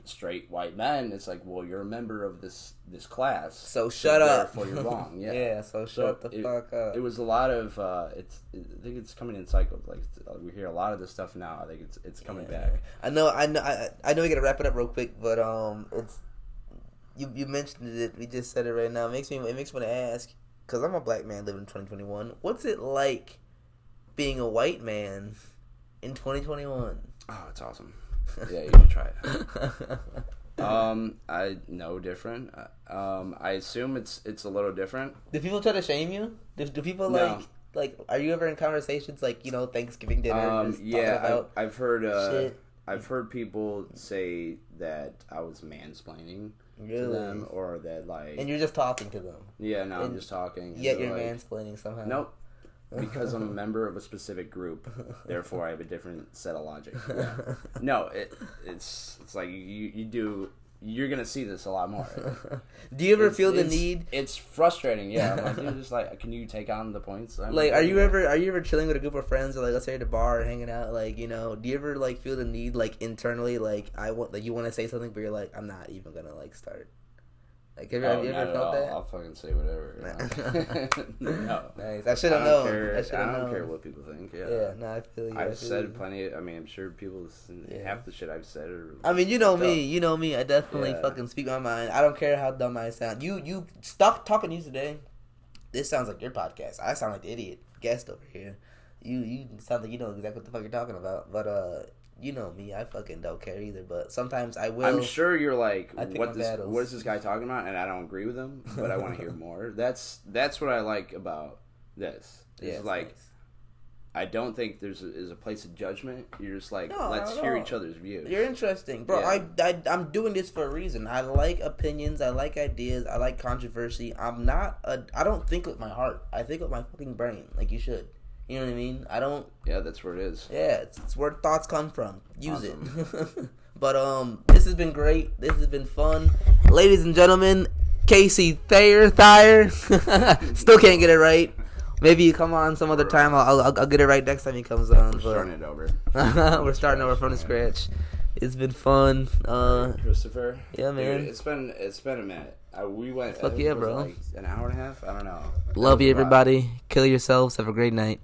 straight white men, it's like, well, you're a member of this class, so shut up. Therefore you're wrong. Yeah. Yeah. So shut the fuck up. It was a lot of I think it's coming in cycles. Like we hear a lot of this stuff now. I think it's coming back. I know. We gotta wrap it up real quick, but it's. You mentioned it. We just said it right now. It makes me want to ask, because I'm a black man living in 2021. What's it like being a white man in 2021? Oh, it's awesome. Yeah, you should try it. I know different. I assume it's a little different. Do people try to shame you? Do people like? Are you ever in conversations like Thanksgiving dinner? Yeah, I've heard. Shit? I've heard people say that I was mansplaining. Really? To them, or that like, and you're just talking to them. Yeah, no, I'm just talking. Yet you're mansplaining somehow. Nope, because I'm a member of a specific group, therefore I have a different set of logic. Yeah. No, it's like you're gonna see this a lot more. Do you ever feel the need? It's frustrating. Yeah, I'm like, dude, just like, can you take on the points? Like, are you ever chilling with a group of friends, or like, let's say at a bar or hanging out? Like, do you ever like feel the need, like internally, like you want to say something, but you're like, I'm not even gonna like start. Like, have you ever felt that? I'll fucking say whatever. No. Nice. I should have known. I don't care what people think. Yeah. Yeah. No, I feel you. I've said plenty. I mean, I'm sure people half the shit I've said. I mean, you know me. You know me. I definitely fucking speak my mind. I don't care how dumb I sound. You stop talking to you today. This sounds like your podcast. I sound like the idiot guest over here. You sound like you know exactly what the fuck you're talking about. But you know me, I fucking don't care either, but sometimes I will. I'm sure you're like, what is this guy talking about? And I don't agree with him, but I want to hear more. That's what I like about this. It's like, nice. I don't think there's a place of judgment. You're just like, let's hear each other's views. You're interesting. Bro, yeah. I'm doing this for a reason. I like opinions. I like ideas. I like controversy. I don't think with my heart. I think with my fucking brain, like you should. You know what I mean? I don't... Yeah, that's where it is. Yeah, it's where thoughts come from. Use it. But, this has been great. This has been fun. Ladies and gentlemen, Casey Thayer. Still can't get it right. Maybe you come on some other time. I'll get it right next time he comes on. We're starting it over. We're starting over from the scratch. It's been fun. Christopher. Yeah, man. Dude, it's been a minute. We went. Fuck yeah, bro. Like an hour and a half. I don't know. Love you, everybody. Kill yourselves. Have a great night.